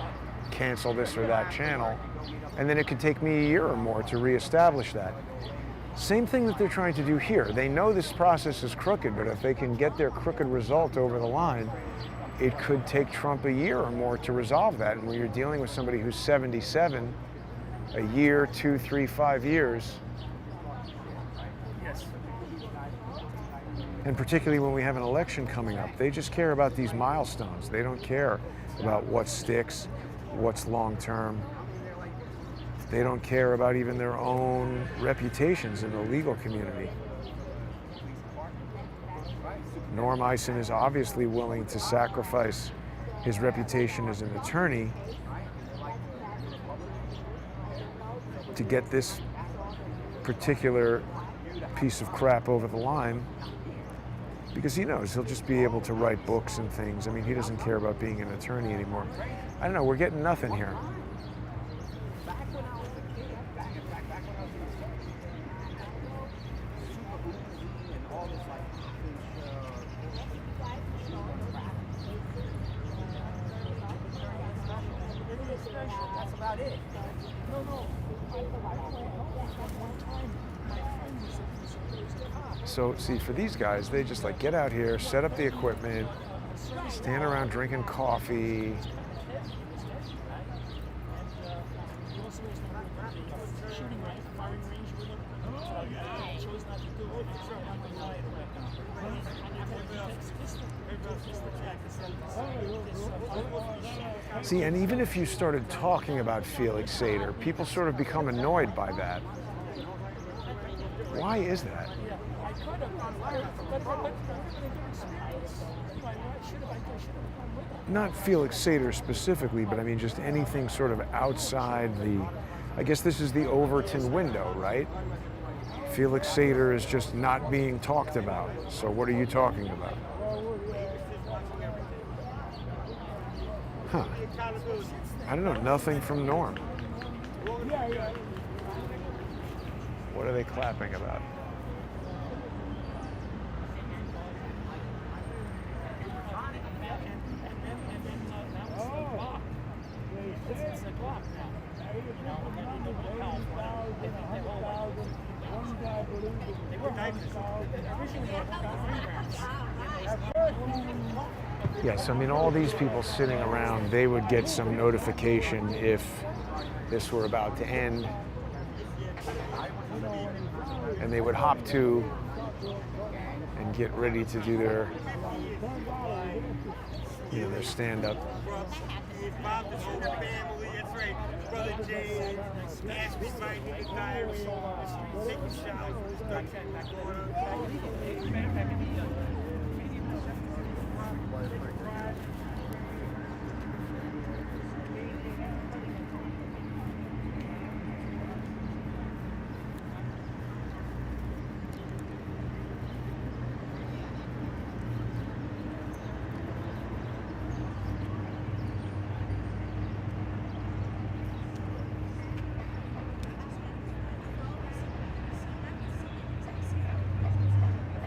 cancel this or that channel, and then it could take me a year or more to reestablish that. Same thing that they're trying to do here. They know this process is crooked, but if they can get their crooked result over the line, it could take Trump a year or more to resolve that. And when you're dealing with somebody who's 77, a year, 2, 3, 5 years, and particularly when we have an election coming up, they just care about these milestones. They don't care about what sticks, what's long term. They don't care about even their own reputations in the legal community. Norm Eisen is obviously willing to sacrifice his reputation as an attorney to get this particular piece of crap over the line, because he knows he'll just be able to write books and things. I mean, he doesn't care about being an attorney anymore. I don't know, we're getting nothing here. That's about it. So, see, for these guys, they just like get out here, set up the equipment, stand around drinking coffee. See, and even if you started talking about Felix Sater, people sort of become annoyed by that. Why is that? Not Felix Sater specifically, but I mean just anything sort of outside the, I guess this is the Overton window, right? Felix Sater is just not being talked about. So what are you talking about? Huh. I don't know, nothing from Norm. What are they clapping about? Yes, I mean, all these people sitting around, they would get some notification if this were about to end. And they would hop to and get ready to do their, you know, their stand-up.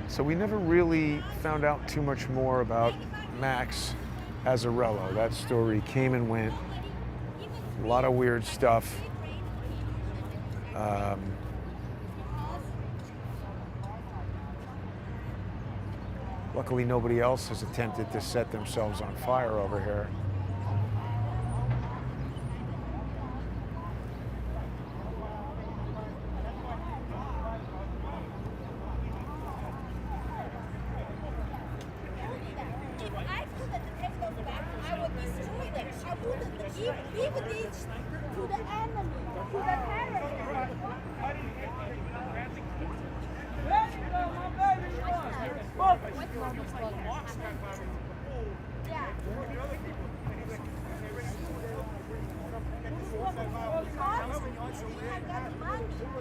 So we never really found out too much more about Max Azzarello. That story came and went. A lot of weird stuff. Luckily, nobody else has attempted to set themselves on fire over here. If I put the textbooks back, I would destroy them. I wouldn't give this to the enemy, to the terrorists.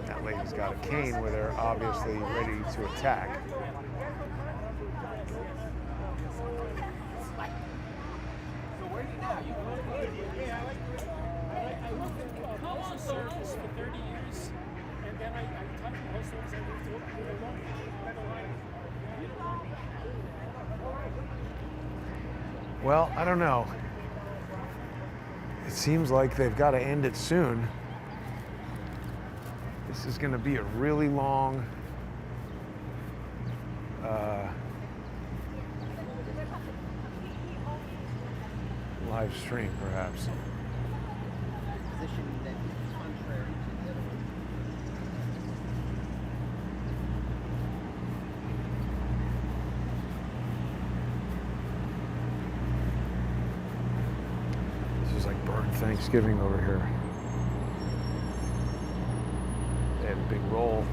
That lady's got a cane where they're obviously ready to attack. I worked in postal service for 30 years, and then I taught in postal service. I moved to the long Well, I don't know. It seems like they've got to end it soon. This is going to be a really long live stream, perhaps. Position that is contrary to the other one. This is like Burnt Thanksgiving over here. They had a big roll.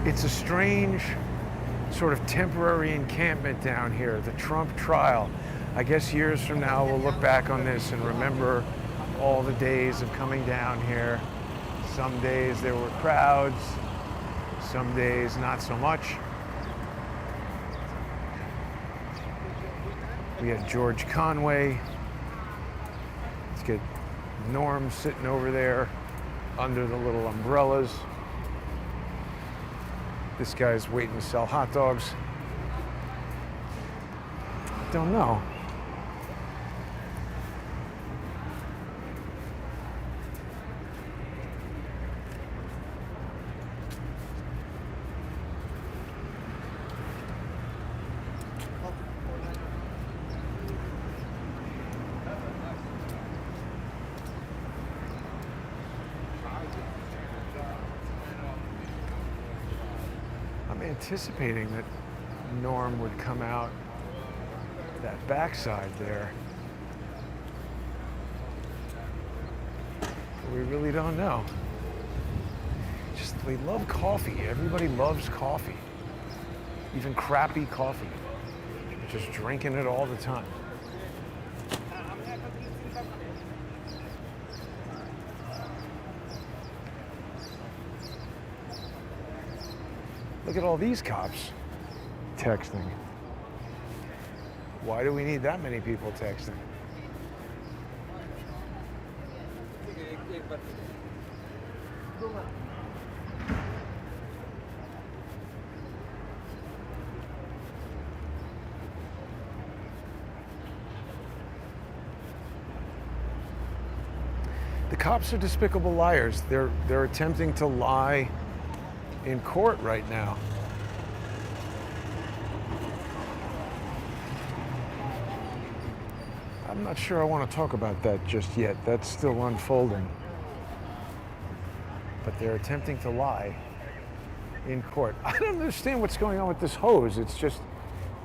It's a strange sort of temporary encampment down here, the Trump trial. I guess years from now we'll look back on this and remember all the days of coming down here. Some days there were crowds, some days not so much. We had George Conway. Let's get Norm sitting over there under the little umbrellas. This guy's waiting to sell hot dogs. Don't know. Anticipating that Norm would come out that backside there. But we really don't know. Just, they love coffee. Everybody loves coffee. Even crappy coffee. Just drinking it all the time. Look at all these cops texting. Why do we need that many people texting? The cops are despicable liars. They're attempting to lie in court right now. I'm not sure I want to talk about that just yet. That's still unfolding. But they're attempting to lie in court. I don't understand what's going on with this hose. It's just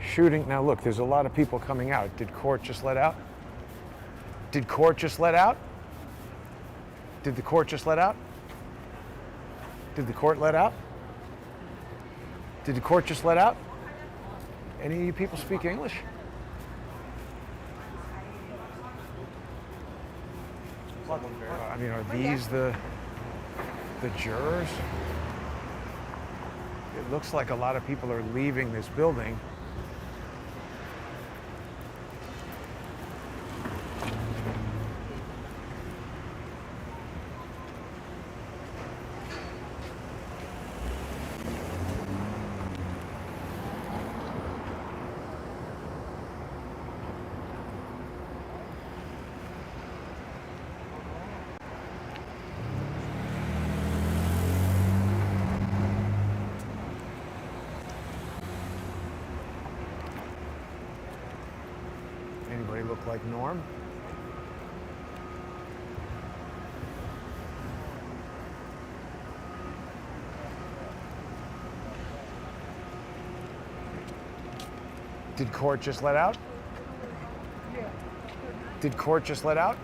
Shooting. Now look, there's a lot of people coming out. Did court just let out? Did court just let out? Did the court just let out? Did the court let out? Did the court just let out? Any of you people speak English? I mean, are these the jurors? It looks like a lot of people are leaving this building. Anybody look like Norm? Did court just let out? Did court just let out?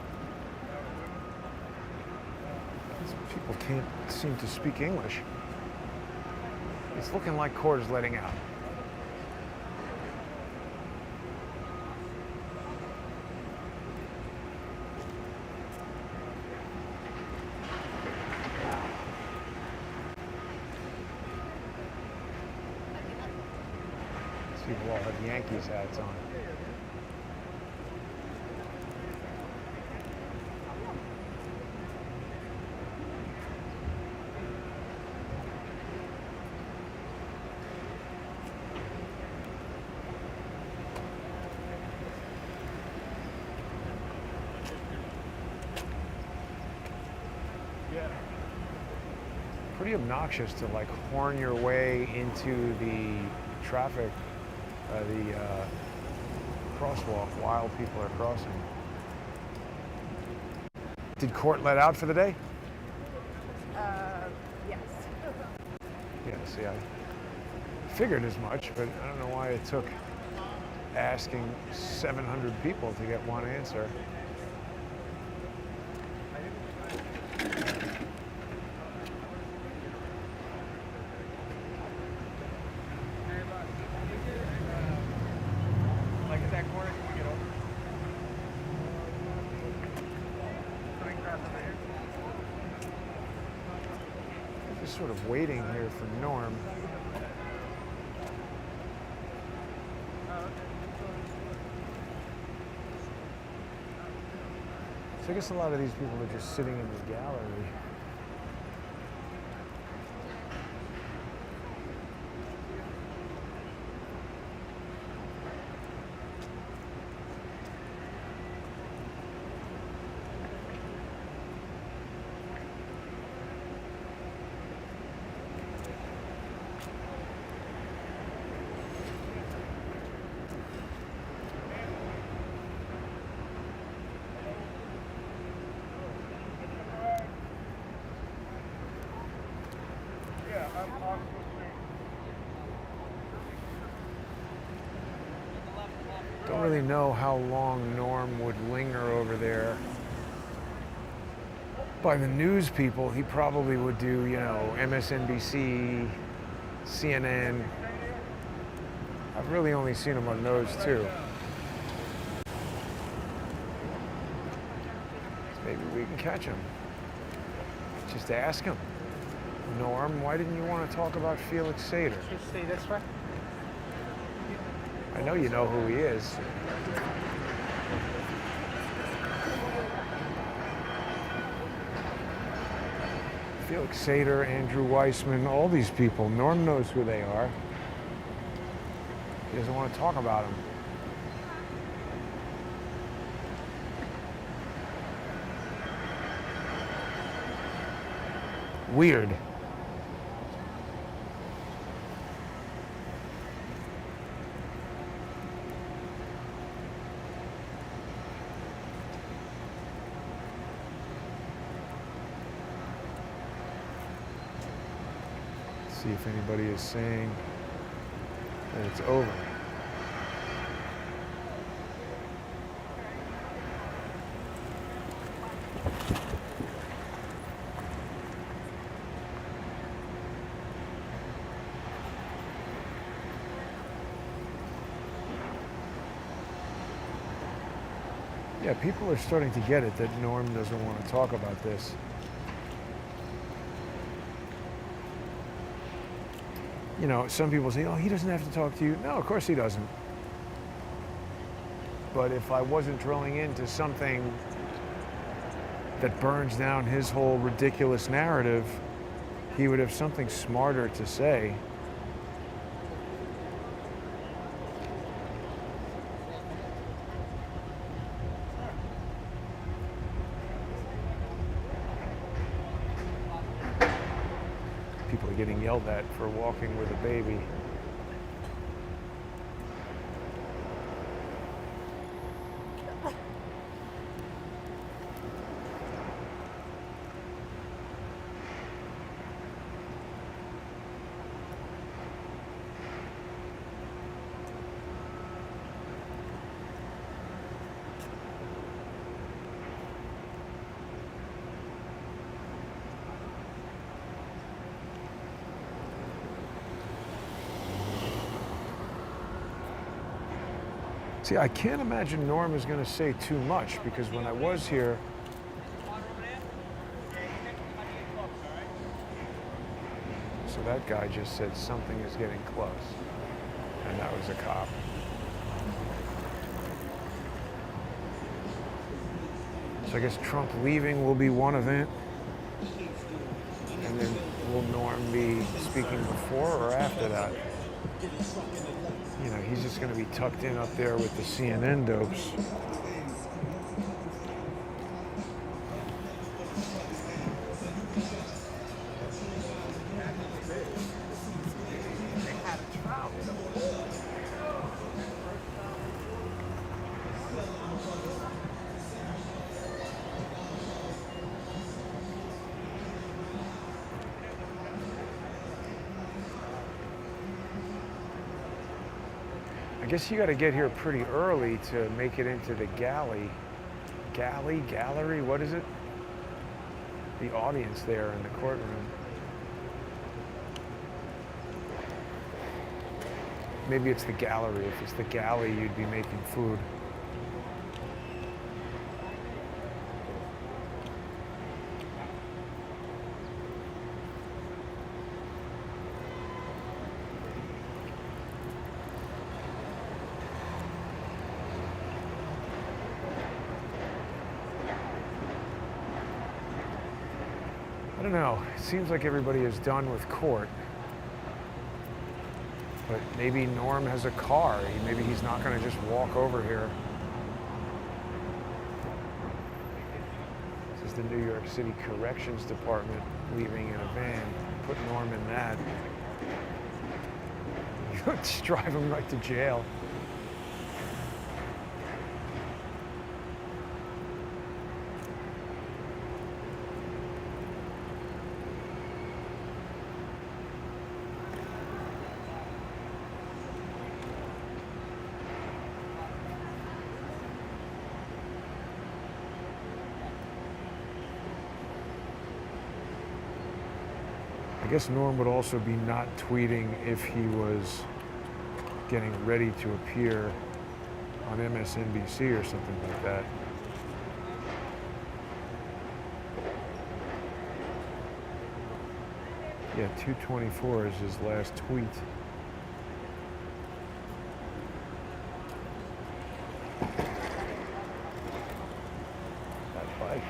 These people can't seem to speak English. It's looking like court is letting out. People all have Yankees hats on. Pretty obnoxious to like horn your way into the traffic, the crosswalk while people are crossing. Did court let out for the day? Yes. Yeah, see, I figured as much, but I don't know why it took asking 700 people to get one answer. Like at that corner, can we get over? Just sort of waiting here for Norm. So I guess a lot of these people are just sitting in the gallery. Don't really know how long Norm would linger over there. By the news people, he probably would do, you know, MSNBC, CNN. I've really only seen him on those two. So maybe we can catch him. Just ask him. Norm, why didn't you want to talk about Felix Sater? Just stay this way. I know you know who he is. Felix Sater, Andrew Weissman, all these people. Norm knows who they are. He doesn't want to talk about them. Weird. See if anybody is saying that it's over. Yeah, people are starting to get it that Norm doesn't want to talk about this. You know, some people say, oh, he doesn't have to talk to you. No, of course he doesn't. But if I wasn't drilling into something that burns down his whole ridiculous narrative, he would have something smarter to say. People are getting yelled at for walking with a baby. See, I can't imagine Norm is going to say too much because when I was here, so that guy just said something is getting close, and that was a cop. So I guess Trump leaving will be one event, and then will Norm be speaking before or after that? You know, he's just going to be tucked in up there with the CNN dopes. I guess you got to get here pretty early to make it into the gallery, what is it? The audience there in the courtroom. Maybe it's the gallery. If it's the galley, you'd be making food. I don't know. It seems like everybody is done with court. But maybe Norm has a car. Maybe he's not going to just walk over here. This is the New York City Corrections Department leaving in a van. Put Norm in that. Just drive him right to jail. I guess Norm would also be not tweeting if he was getting ready to appear on MSNBC or something like that. Yeah, 224 is his last tweet. That bike.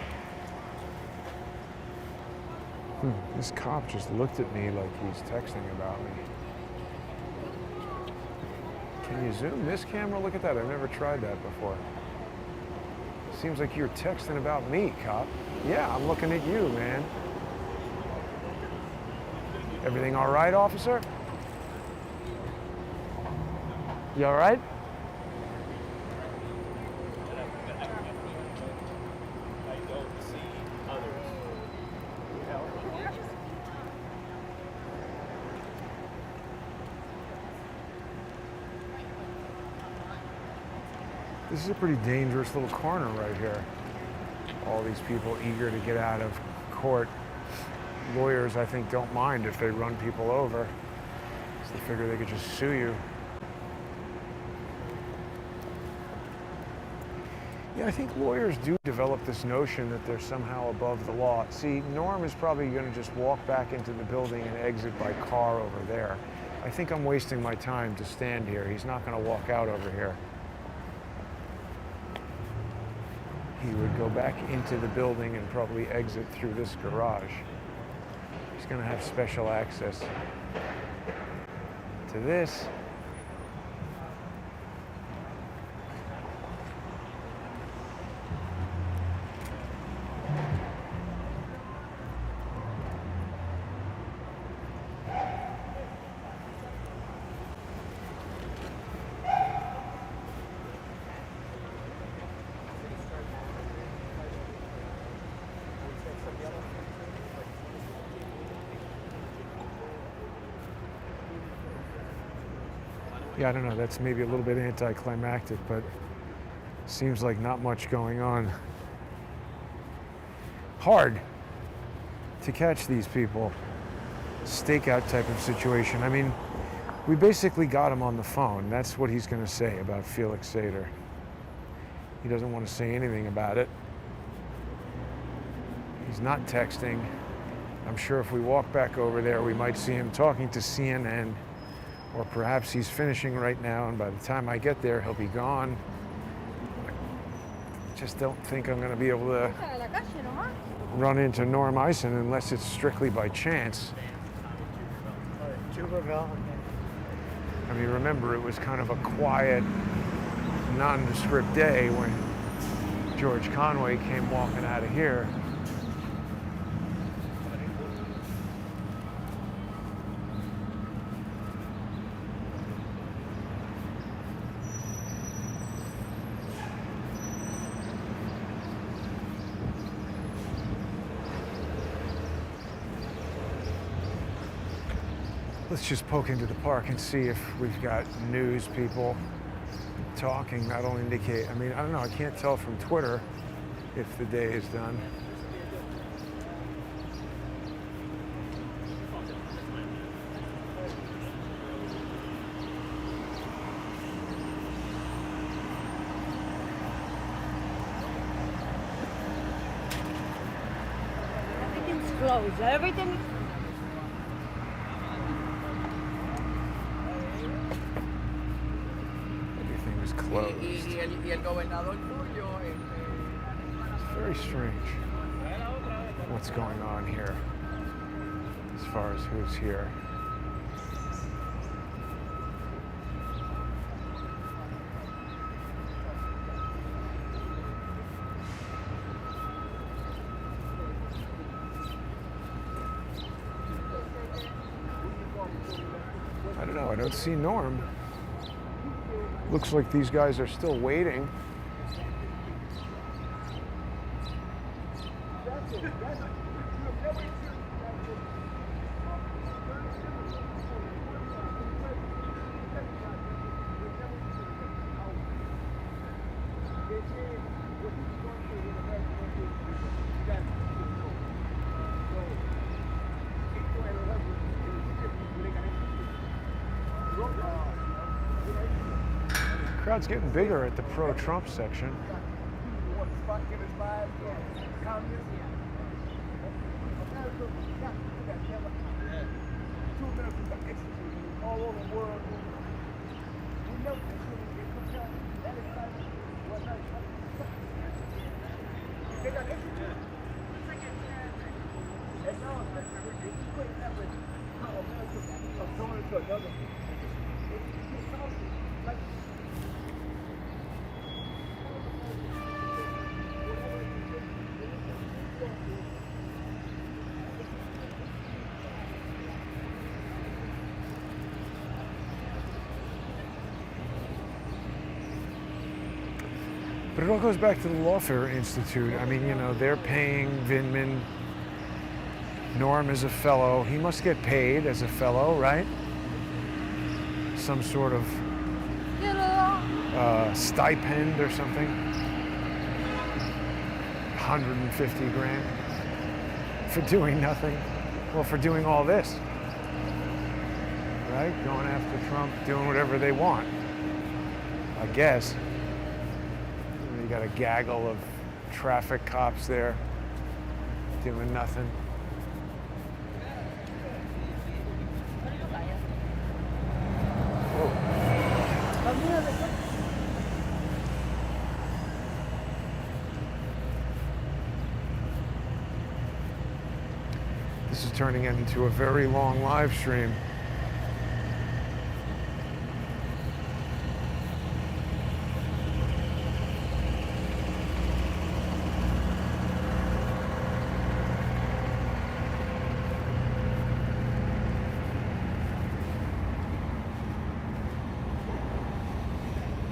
This cop just looked at me like he's texting about me. Can you zoom this camera? Look at that. I've never tried that before. Seems like you're texting about me, cop. Yeah, I'm looking at you, man. Everything all right, officer? You all right? This is a pretty dangerous little corner right here. All these people eager to get out of court. Lawyers, I think, don't mind if they run people over. So they figure they could just sue you. Yeah, I think lawyers do develop this notion that they're somehow above the law. See, Norm is probably going to just walk back into the building and exit by car over there. I think I'm wasting my time to stand here. He's not going to walk out over here. He would go back into the building and probably exit through this garage. He's going to have special access to this. Yeah, I don't know, that's maybe a little bit anticlimactic, but seems like not much going on. Hard to catch these people. Stakeout type of situation. I mean, we basically got him on the phone. That's what he's going to say about Felix Sater. He doesn't want to say anything about it. He's not texting. I'm sure if we walk back over there, we might see him talking to CNN. Or perhaps he's finishing right now, and by the time I get there, he'll be gone. I just don't think I'm going to be able to run into Norm Eisen unless it's strictly by chance. I mean, remember, it was kind of a quiet, nondescript day when George Conway came walking out of here. Let's just poke into the park and see if we've got news people talking. That'll indicate, I mean, I don't know, I can't tell from Twitter if the day is done. Everything's closed. Everything. Closed. It's very strange what's going on here as far as who's here. I don't know, I don't see Norm. Looks like these guys are still waiting. Crowd's getting bigger at the pro-Trump section. But it all goes back to the Lawfare Institute. I mean, you know, they're paying Vindman. Norm is a fellow. He must get paid as a fellow, right? Some sort of stipend or something. 150 grand for doing nothing. Well, for doing all this. Right? Going after Trump, doing whatever they want. I guess. You got a gaggle of traffic cops there doing nothing. This is turning into a very long live stream.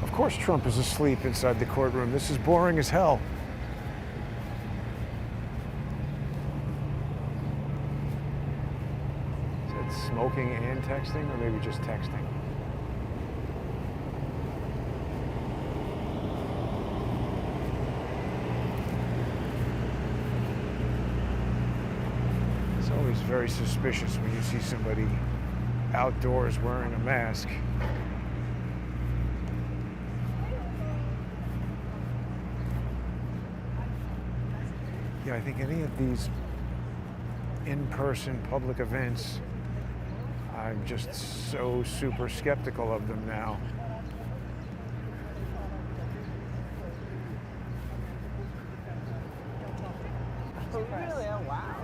Of course Trump is asleep inside the courtroom. This is boring as hell. Is that smoking and texting, or maybe just texting? It's always very suspicious when you see somebody outdoors wearing a mask. Yeah, I think any of these in-person public events, I'm just so super skeptical of them now. Really? Oh, wow.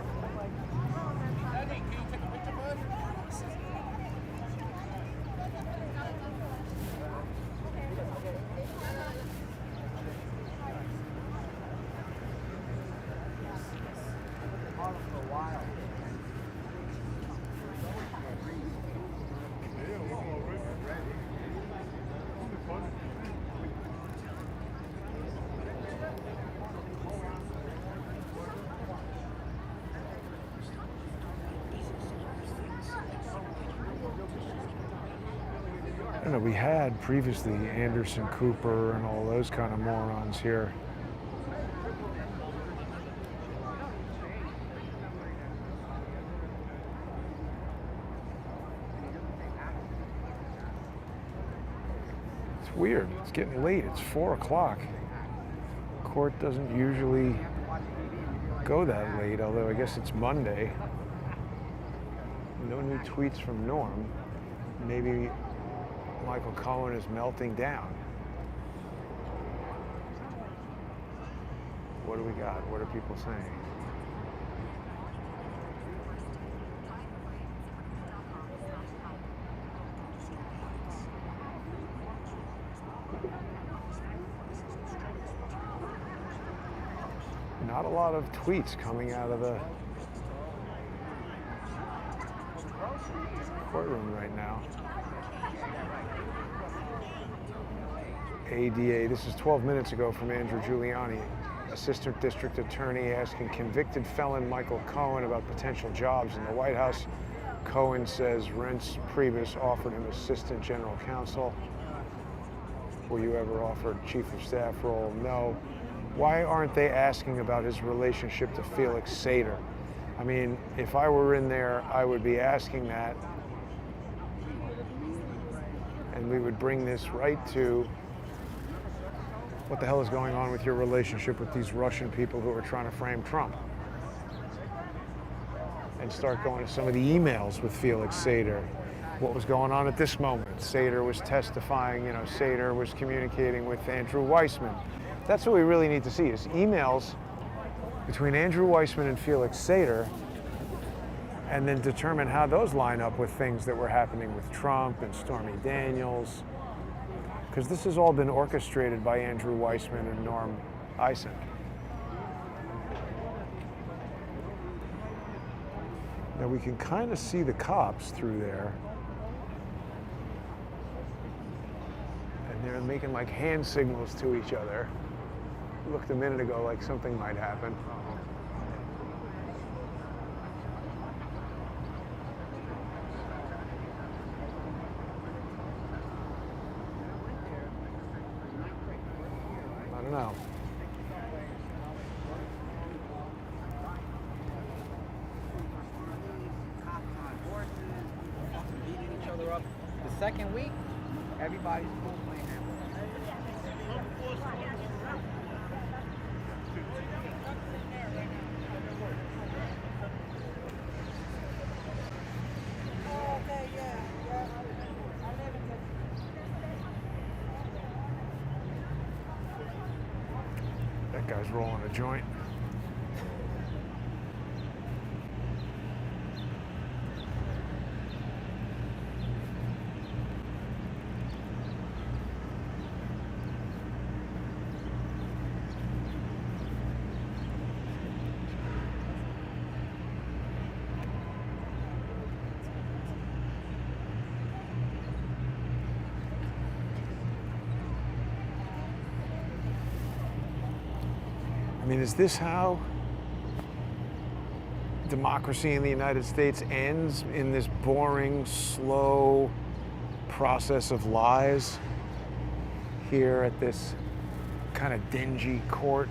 I don't know, we had previously Anderson Cooper and all those kind of morons here. It's weird, it's getting late, it's 4 o'clock. Court doesn't usually go that late, although I guess it's Monday. No new tweets from Norm. Maybe Michael Cohen is melting down. What do we got? What are people saying? Not a lot of tweets coming out of the courtroom right now. ADA, this is 12 minutes ago from Andrew Giuliani, Assistant District Attorney asking convicted felon Michael Cohen about potential jobs in the White House. Cohen says Reince Priebus offered him Assistant General Counsel. Were you ever offered Chief of Staff role? No. Why aren't they asking about his relationship to Felix Sater? I mean, if I were in there, I would be asking that. And we would bring this right to what the hell is going on with your relationship with these Russian people who are trying to frame Trump? And start going to some of the emails with Felix Sater. What was going on at this moment? Sater was testifying, Sater was communicating with Andrew Weissman. That's what we really need to see, is emails between Andrew Weissman and Felix Sater, and then determine how those line up with things that were happening with Trump and Stormy Daniels. Because this has all been orchestrated by Andrew Weissman and Norm Eisen. Now we can kind of see the cops through there. And they're making like hand signals to each other. Looked a minute ago like something might happen. I don't know. Beating each other up. The second week, everybody's cool playing that. That guy's rolling a joint. I mean, is this how democracy in the United States ends, in this boring, slow process of lies here at this kind of dingy court,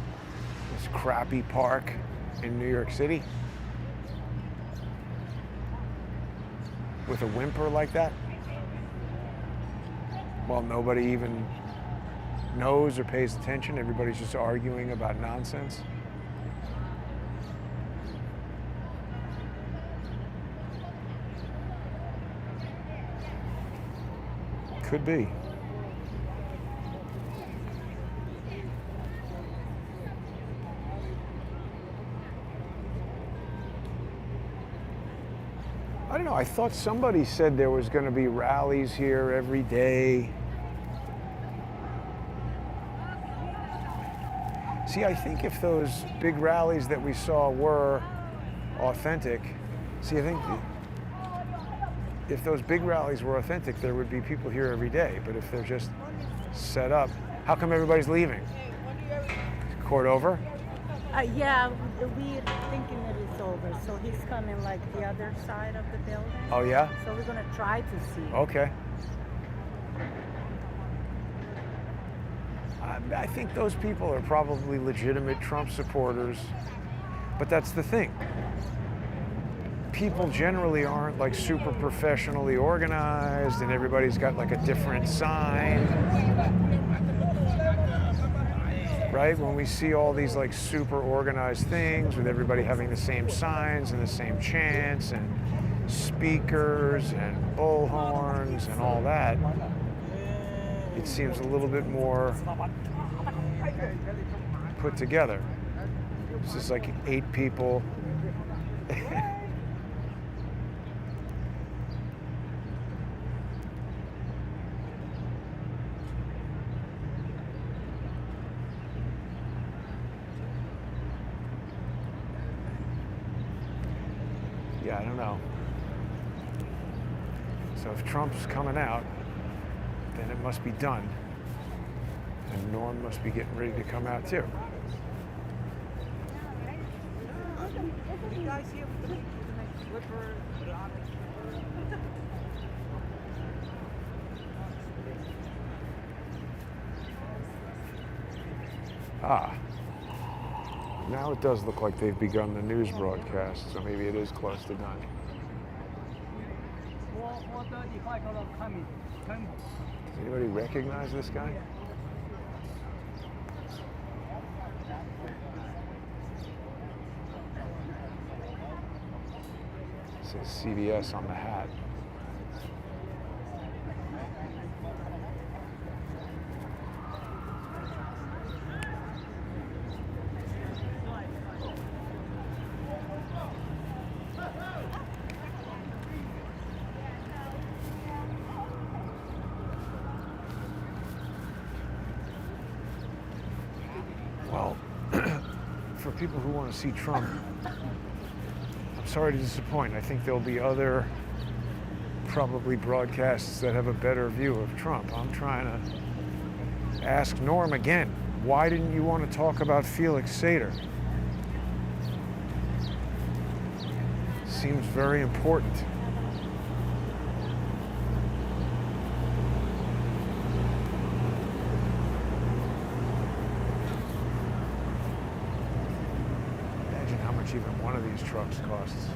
this crappy park in New York City? With a whimper like that? Well, nobody even knows or pays attention. Everybody's just arguing about nonsense. Could be. I don't know. I thought somebody said there was going to be rallies here every day. See, I think if those big rallies that we saw were authentic, see, I think if those big rallies were authentic, there would be people here every day. But if they're just set up, how come everybody's leaving? Court over? Yeah, we're thinking that it's over. So he's coming like the other side of the building. Oh, yeah? So we're going to try to see. Okay. I think those people are probably legitimate Trump supporters, but that's the thing. People generally aren't like super professionally organized and everybody's got like a different sign. Right? When we see all these like super organized things with everybody having the same signs and the same chants and speakers and bullhorns and all that, it seems a little bit more put together. This is like 8 people. Yeah, I don't know. So if Trump's coming out, then it must be done. And Norm must be getting ready to come out too. You guys here with the nice slipper? Ah. Now it does look like they've begun the news broadcast, so maybe it is close to done. 4:35 coming. Does anybody recognize this guy? It says CBS on the hat. Well, for people who want to see Trump, I'm sorry to disappoint. I think there'll be other probably broadcasts that have a better view of Trump. I'm trying to ask Norm again, why didn't you want to talk about Felix Sater? Seems very important. Imagine how much even one of these trucks costs.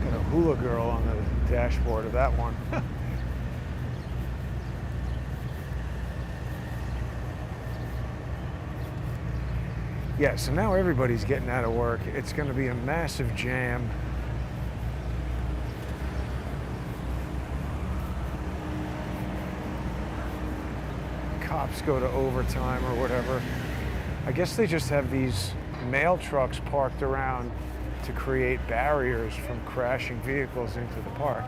Got a hula girl on the dashboard of that one. Yeah, so now everybody's getting out of work. It's going to be a massive jam. Cops go to overtime or whatever. I guess they just have these mail trucks parked around to create barriers from crashing vehicles into the park.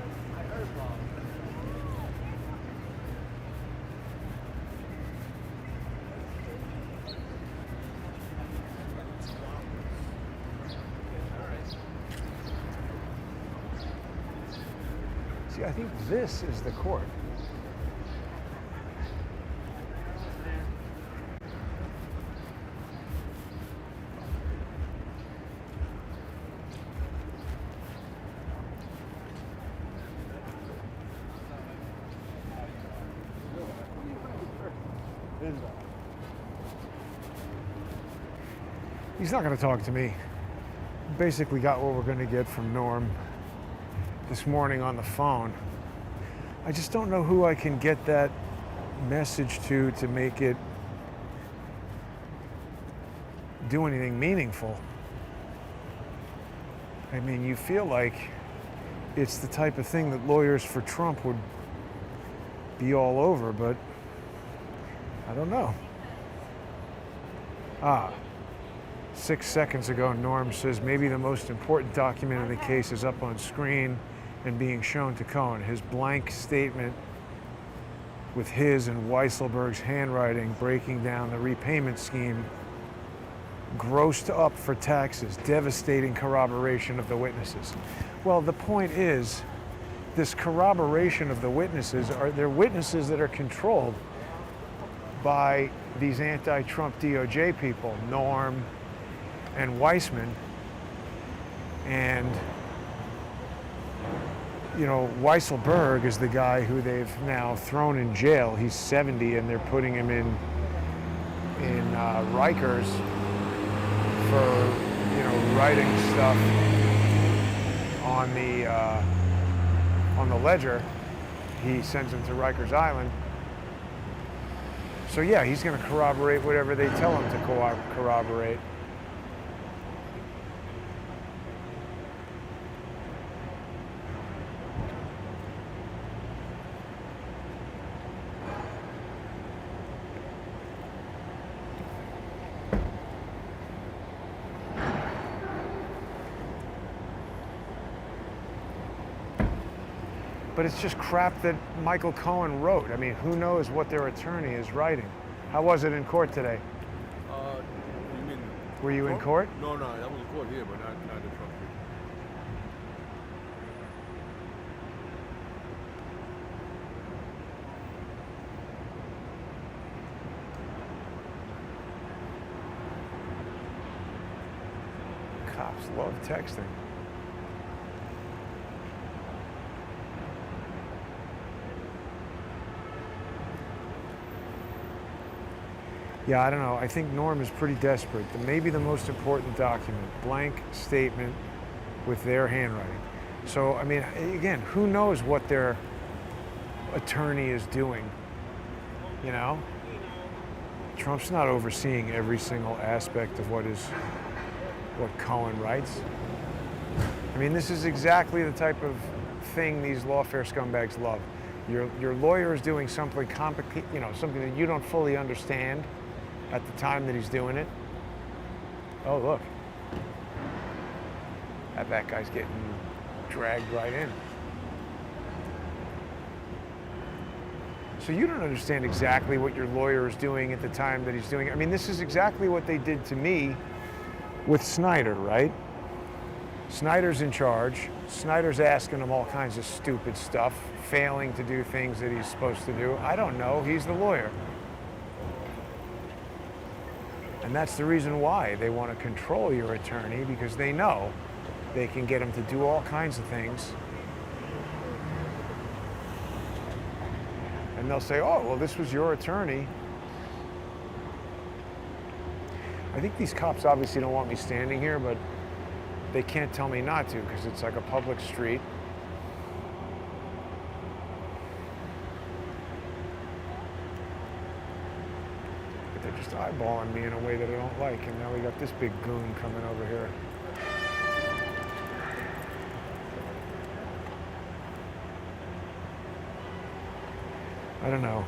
See, I think this is the court. He's not going to talk to me. Basically got what we're going to get from Norm this morning on the phone. I just don't know who I can get that message to make it do anything meaningful. I mean, you feel like it's the type of thing that lawyers for Trump would be all over, but I don't know. 6 seconds ago, Norm says maybe the most important document in the case is up on screen and being shown to Cohen. His blank statement with his and Weisselberg's handwriting breaking down the repayment scheme, grossed up for taxes, devastating corroboration of the witnesses. Well, the point is, this corroboration of the witnesses they're witnesses that are controlled by these anti-Trump DOJ people, Norm and Weissman. And, you know, Weisselberg is the guy who they've now thrown in jail. He's 70 and they're putting him in Rikers for, you know, writing stuff on the ledger. He sends him to Rikers Island. So yeah, he's going to corroborate whatever they tell him to corroborate. But it's just crap that Michael Cohen wrote. I mean, who knows what their attorney is writing? How was it in court today? You mean? Were you in court? No, that was in court here, but not in Trump. Cops love texting. Yeah, I don't know. I think Norm is pretty desperate. Maybe the most important document, blank statement with their handwriting. So, I mean, again, who knows what their attorney is doing, you know? Trump's not overseeing every single aspect of what Cohen writes. I mean, this is exactly the type of thing these lawfare scumbags love. Your lawyer is doing something complicated, you know, something that you don't fully understand at the time that he's doing it. Oh, look. That guy's getting dragged right in. So you don't understand exactly what your lawyer is doing at the time that he's doing it. I mean, this is exactly what they did to me with Snyder, right? Snyder's in charge. Snyder's asking him all kinds of stupid stuff, failing to do things that he's supposed to do. I don't know. He's the lawyer. And that's the reason why they want to control your attorney, because they know they can get him to do all kinds of things. And they'll say, oh, well, this was your attorney. I think these cops obviously don't want me standing here, but they can't tell me not to because it's like a public street. But They're just eyeballing me in a way that I don't like, and now we got this big goon coming over here. I don't know.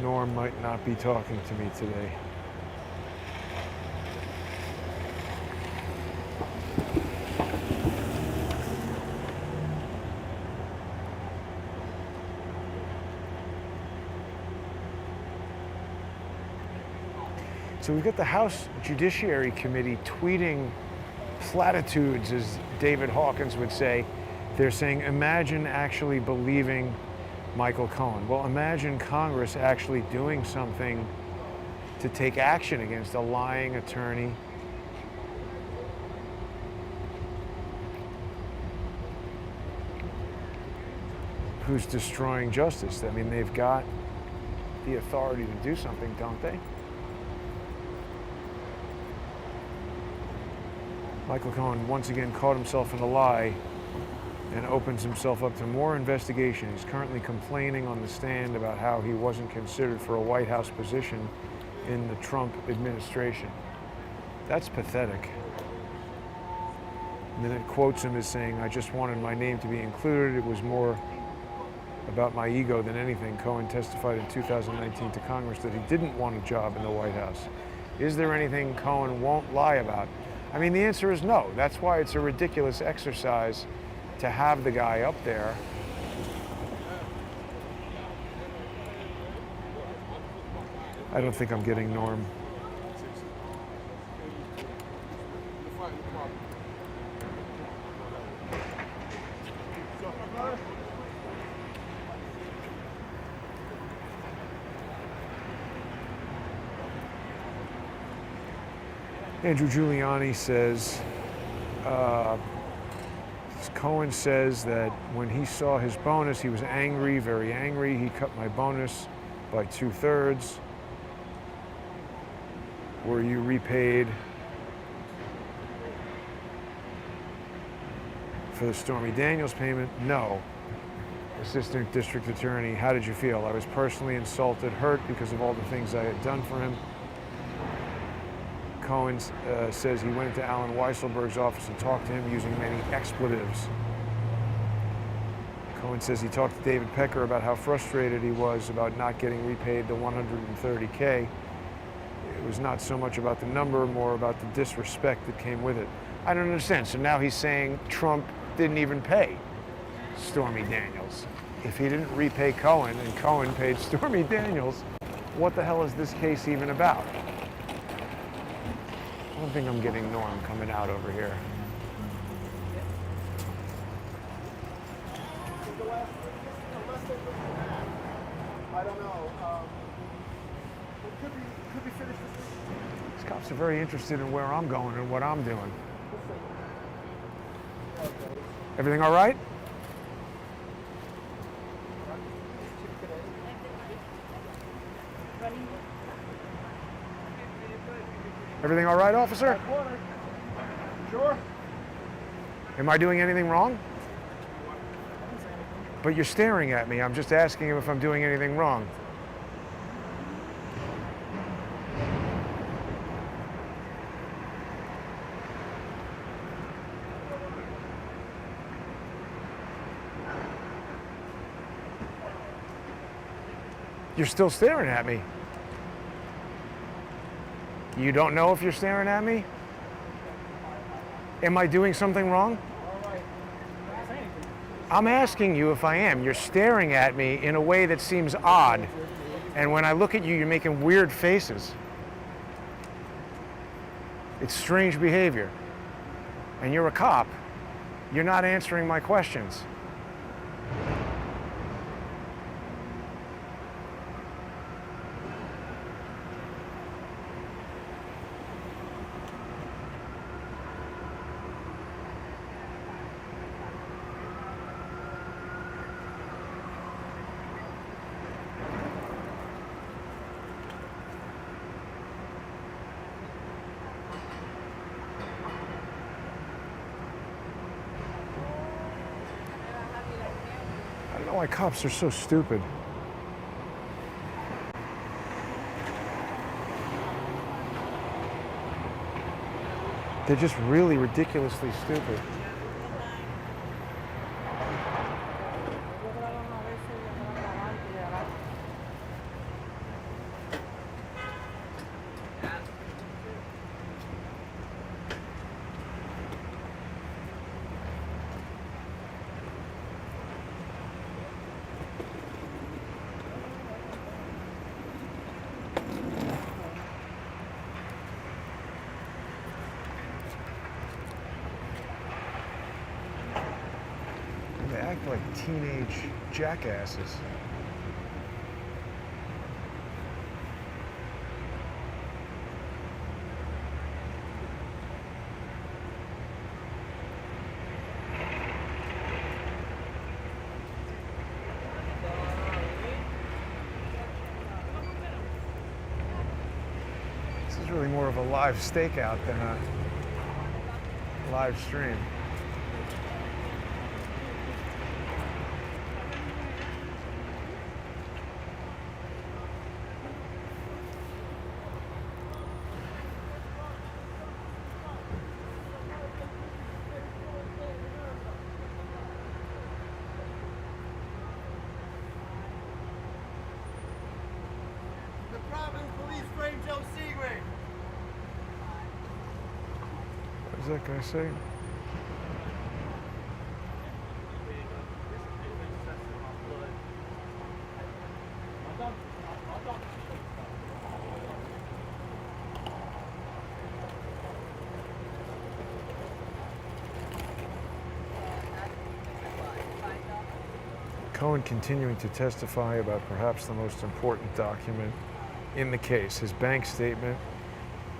Norm might not be talking to me today. So we've got the House Judiciary Committee tweeting platitudes, as David Hawkins would say. They're saying, imagine actually believing Michael Cohen. Well, imagine Congress actually doing something to take action against a lying attorney. Who's destroying justice. I mean, they've got the authority to do something, don't they? Michael Cohen once again caught himself in a lie and opens himself up to more investigation. He's currently complaining on the stand about how he wasn't considered for a White House position in the Trump administration. That's pathetic. And then it quotes him as saying, I just wanted my name to be included. It was more about my ego than anything. Cohen testified in 2019 to Congress that he didn't want a job in the White House. Is there anything Cohen won't lie about? I mean, the answer is no. That's why it's a ridiculous exercise to have the guy up there. I don't think I'm getting Norm. Andrew Giuliani says, Cohen says that when he saw his bonus, he was angry, very angry. He cut my bonus by 2/3. Were you repaid for the Stormy Daniels payment? No. Assistant District Attorney, how did you feel? I was personally insulted, hurt because of all the things I had done for him. Cohen says he went into Alan Weisselberg's office and talked to him using many expletives. Cohen says he talked to David Pecker about how frustrated he was about not getting repaid the $130K. It was not so much about the number, more about the disrespect that came with it. I don't understand. So now he's saying Trump didn't even pay Stormy Daniels. If he didn't repay Cohen and Cohen paid Stormy Daniels, what the hell is this case even about? I don't think I'm getting Norm coming out over here. I don't know. Could be finished this week. These cops are very interested in where I'm going and what I'm doing. Everything all right? Everything all right, officer? Sure. Am I doing anything wrong? But you're staring at me. I'm just asking him if I'm doing anything wrong. You're still staring at me. You don't know if you're staring at me? Am I doing something wrong? I'm asking you if I am. You're staring at me in a way that seems odd. And when I look at you, you're making weird faces. It's strange behavior. And you're a cop. You're not answering my questions. I don't know why cops are so stupid. They're just really ridiculously stupid. They act like teenage jackasses. This is really more of a live stakeout than a live stream. The Providence Police framed Joe Seagrave. What does that guy say? Cohen continuing to testify about perhaps the most important document in the case, his bank statement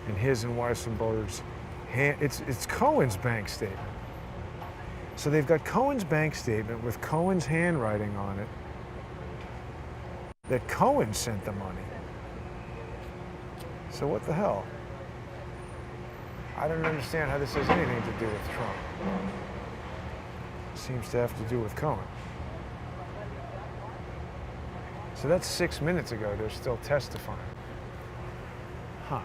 and his and Weissenberg's hand. It's Cohen's bank statement. So they've got Cohen's bank statement with Cohen's handwriting on it that Cohen sent the money. So what the hell? I don't understand how this has anything to do with Trump. It seems to have to do with Cohen. So that's 6 minutes ago, they're still testifying. Huh.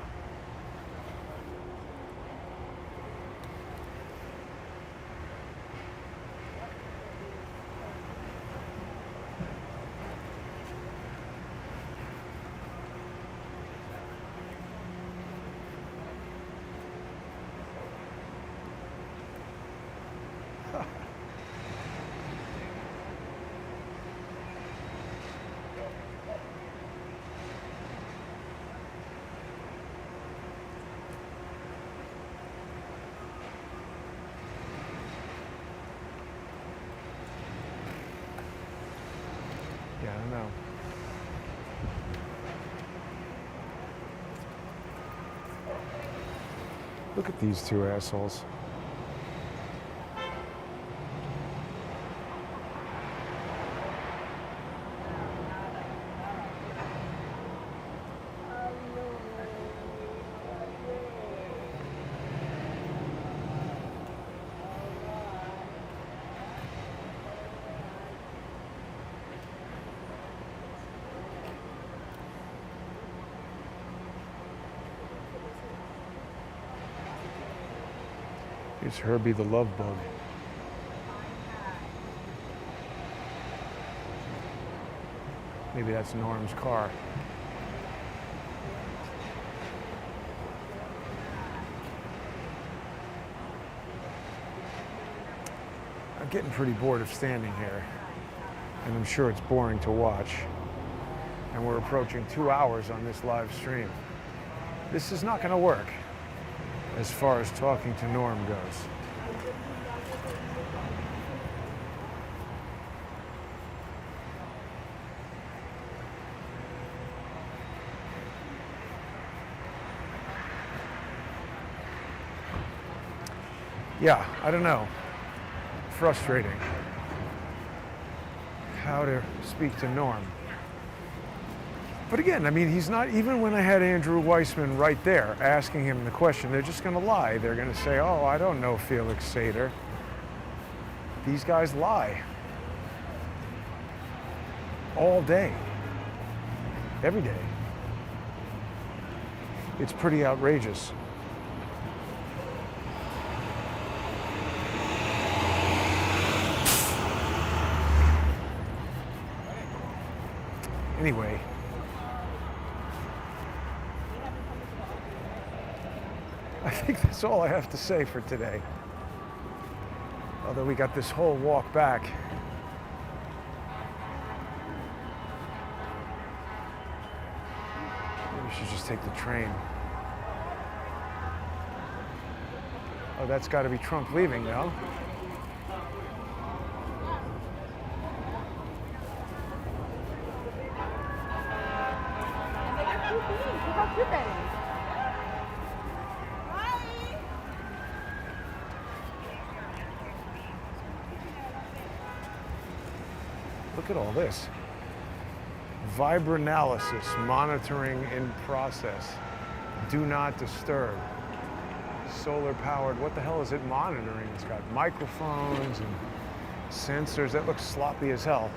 Yeah, I don't know. Look at these two assholes. Here's Herbie the love bug. Maybe that's Norm's car. I'm getting pretty bored of standing here, and I'm sure it's boring to watch. And we're approaching 2 hours on this live stream. This is not going to work as far as talking to Norm goes. Yeah, I don't know. Frustrating how to speak to Norm. But again, I mean, he's not, even when I had Andrew Weissman right there asking him the question, they're just going to lie. They're going to say, oh, I don't know Felix Sater. These guys lie. All day. Every day. It's pretty outrageous. Anyway, I think that's all I have to say for today. Although we got this whole walk back. Maybe we should just take the train. Oh, that's got to be Trump leaving, no? How cute that is. Look at all this. Vibranalysis, monitoring in process. Do not disturb. Solar powered, what the hell is it monitoring? It's got microphones and sensors. That looks sloppy as hell.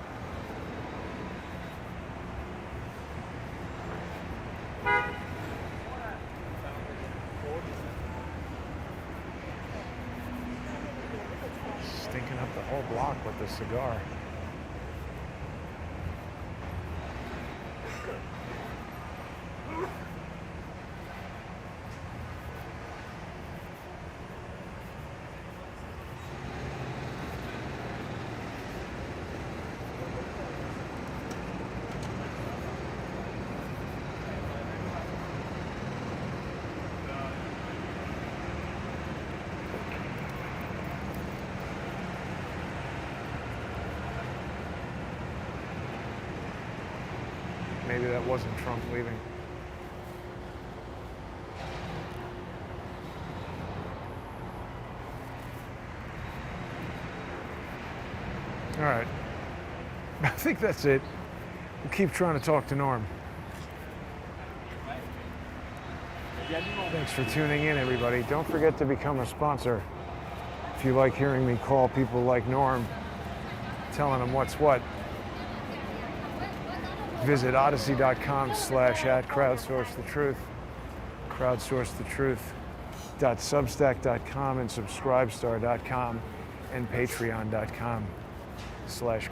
Stinking up the whole block with the cigar. Maybe that wasn't Trump leaving. All right. I think that's it. We'll keep trying to talk to Norm. Thanks for tuning in, everybody. Don't forget to become a sponsor. If you like hearing me call people like Norm, telling them what's what, visit odyssey.com/@crowdsourcethetruth, crowdsourcethetruth.substack.com and subscribestar.com and patreon.com/crowdsourcethetruth.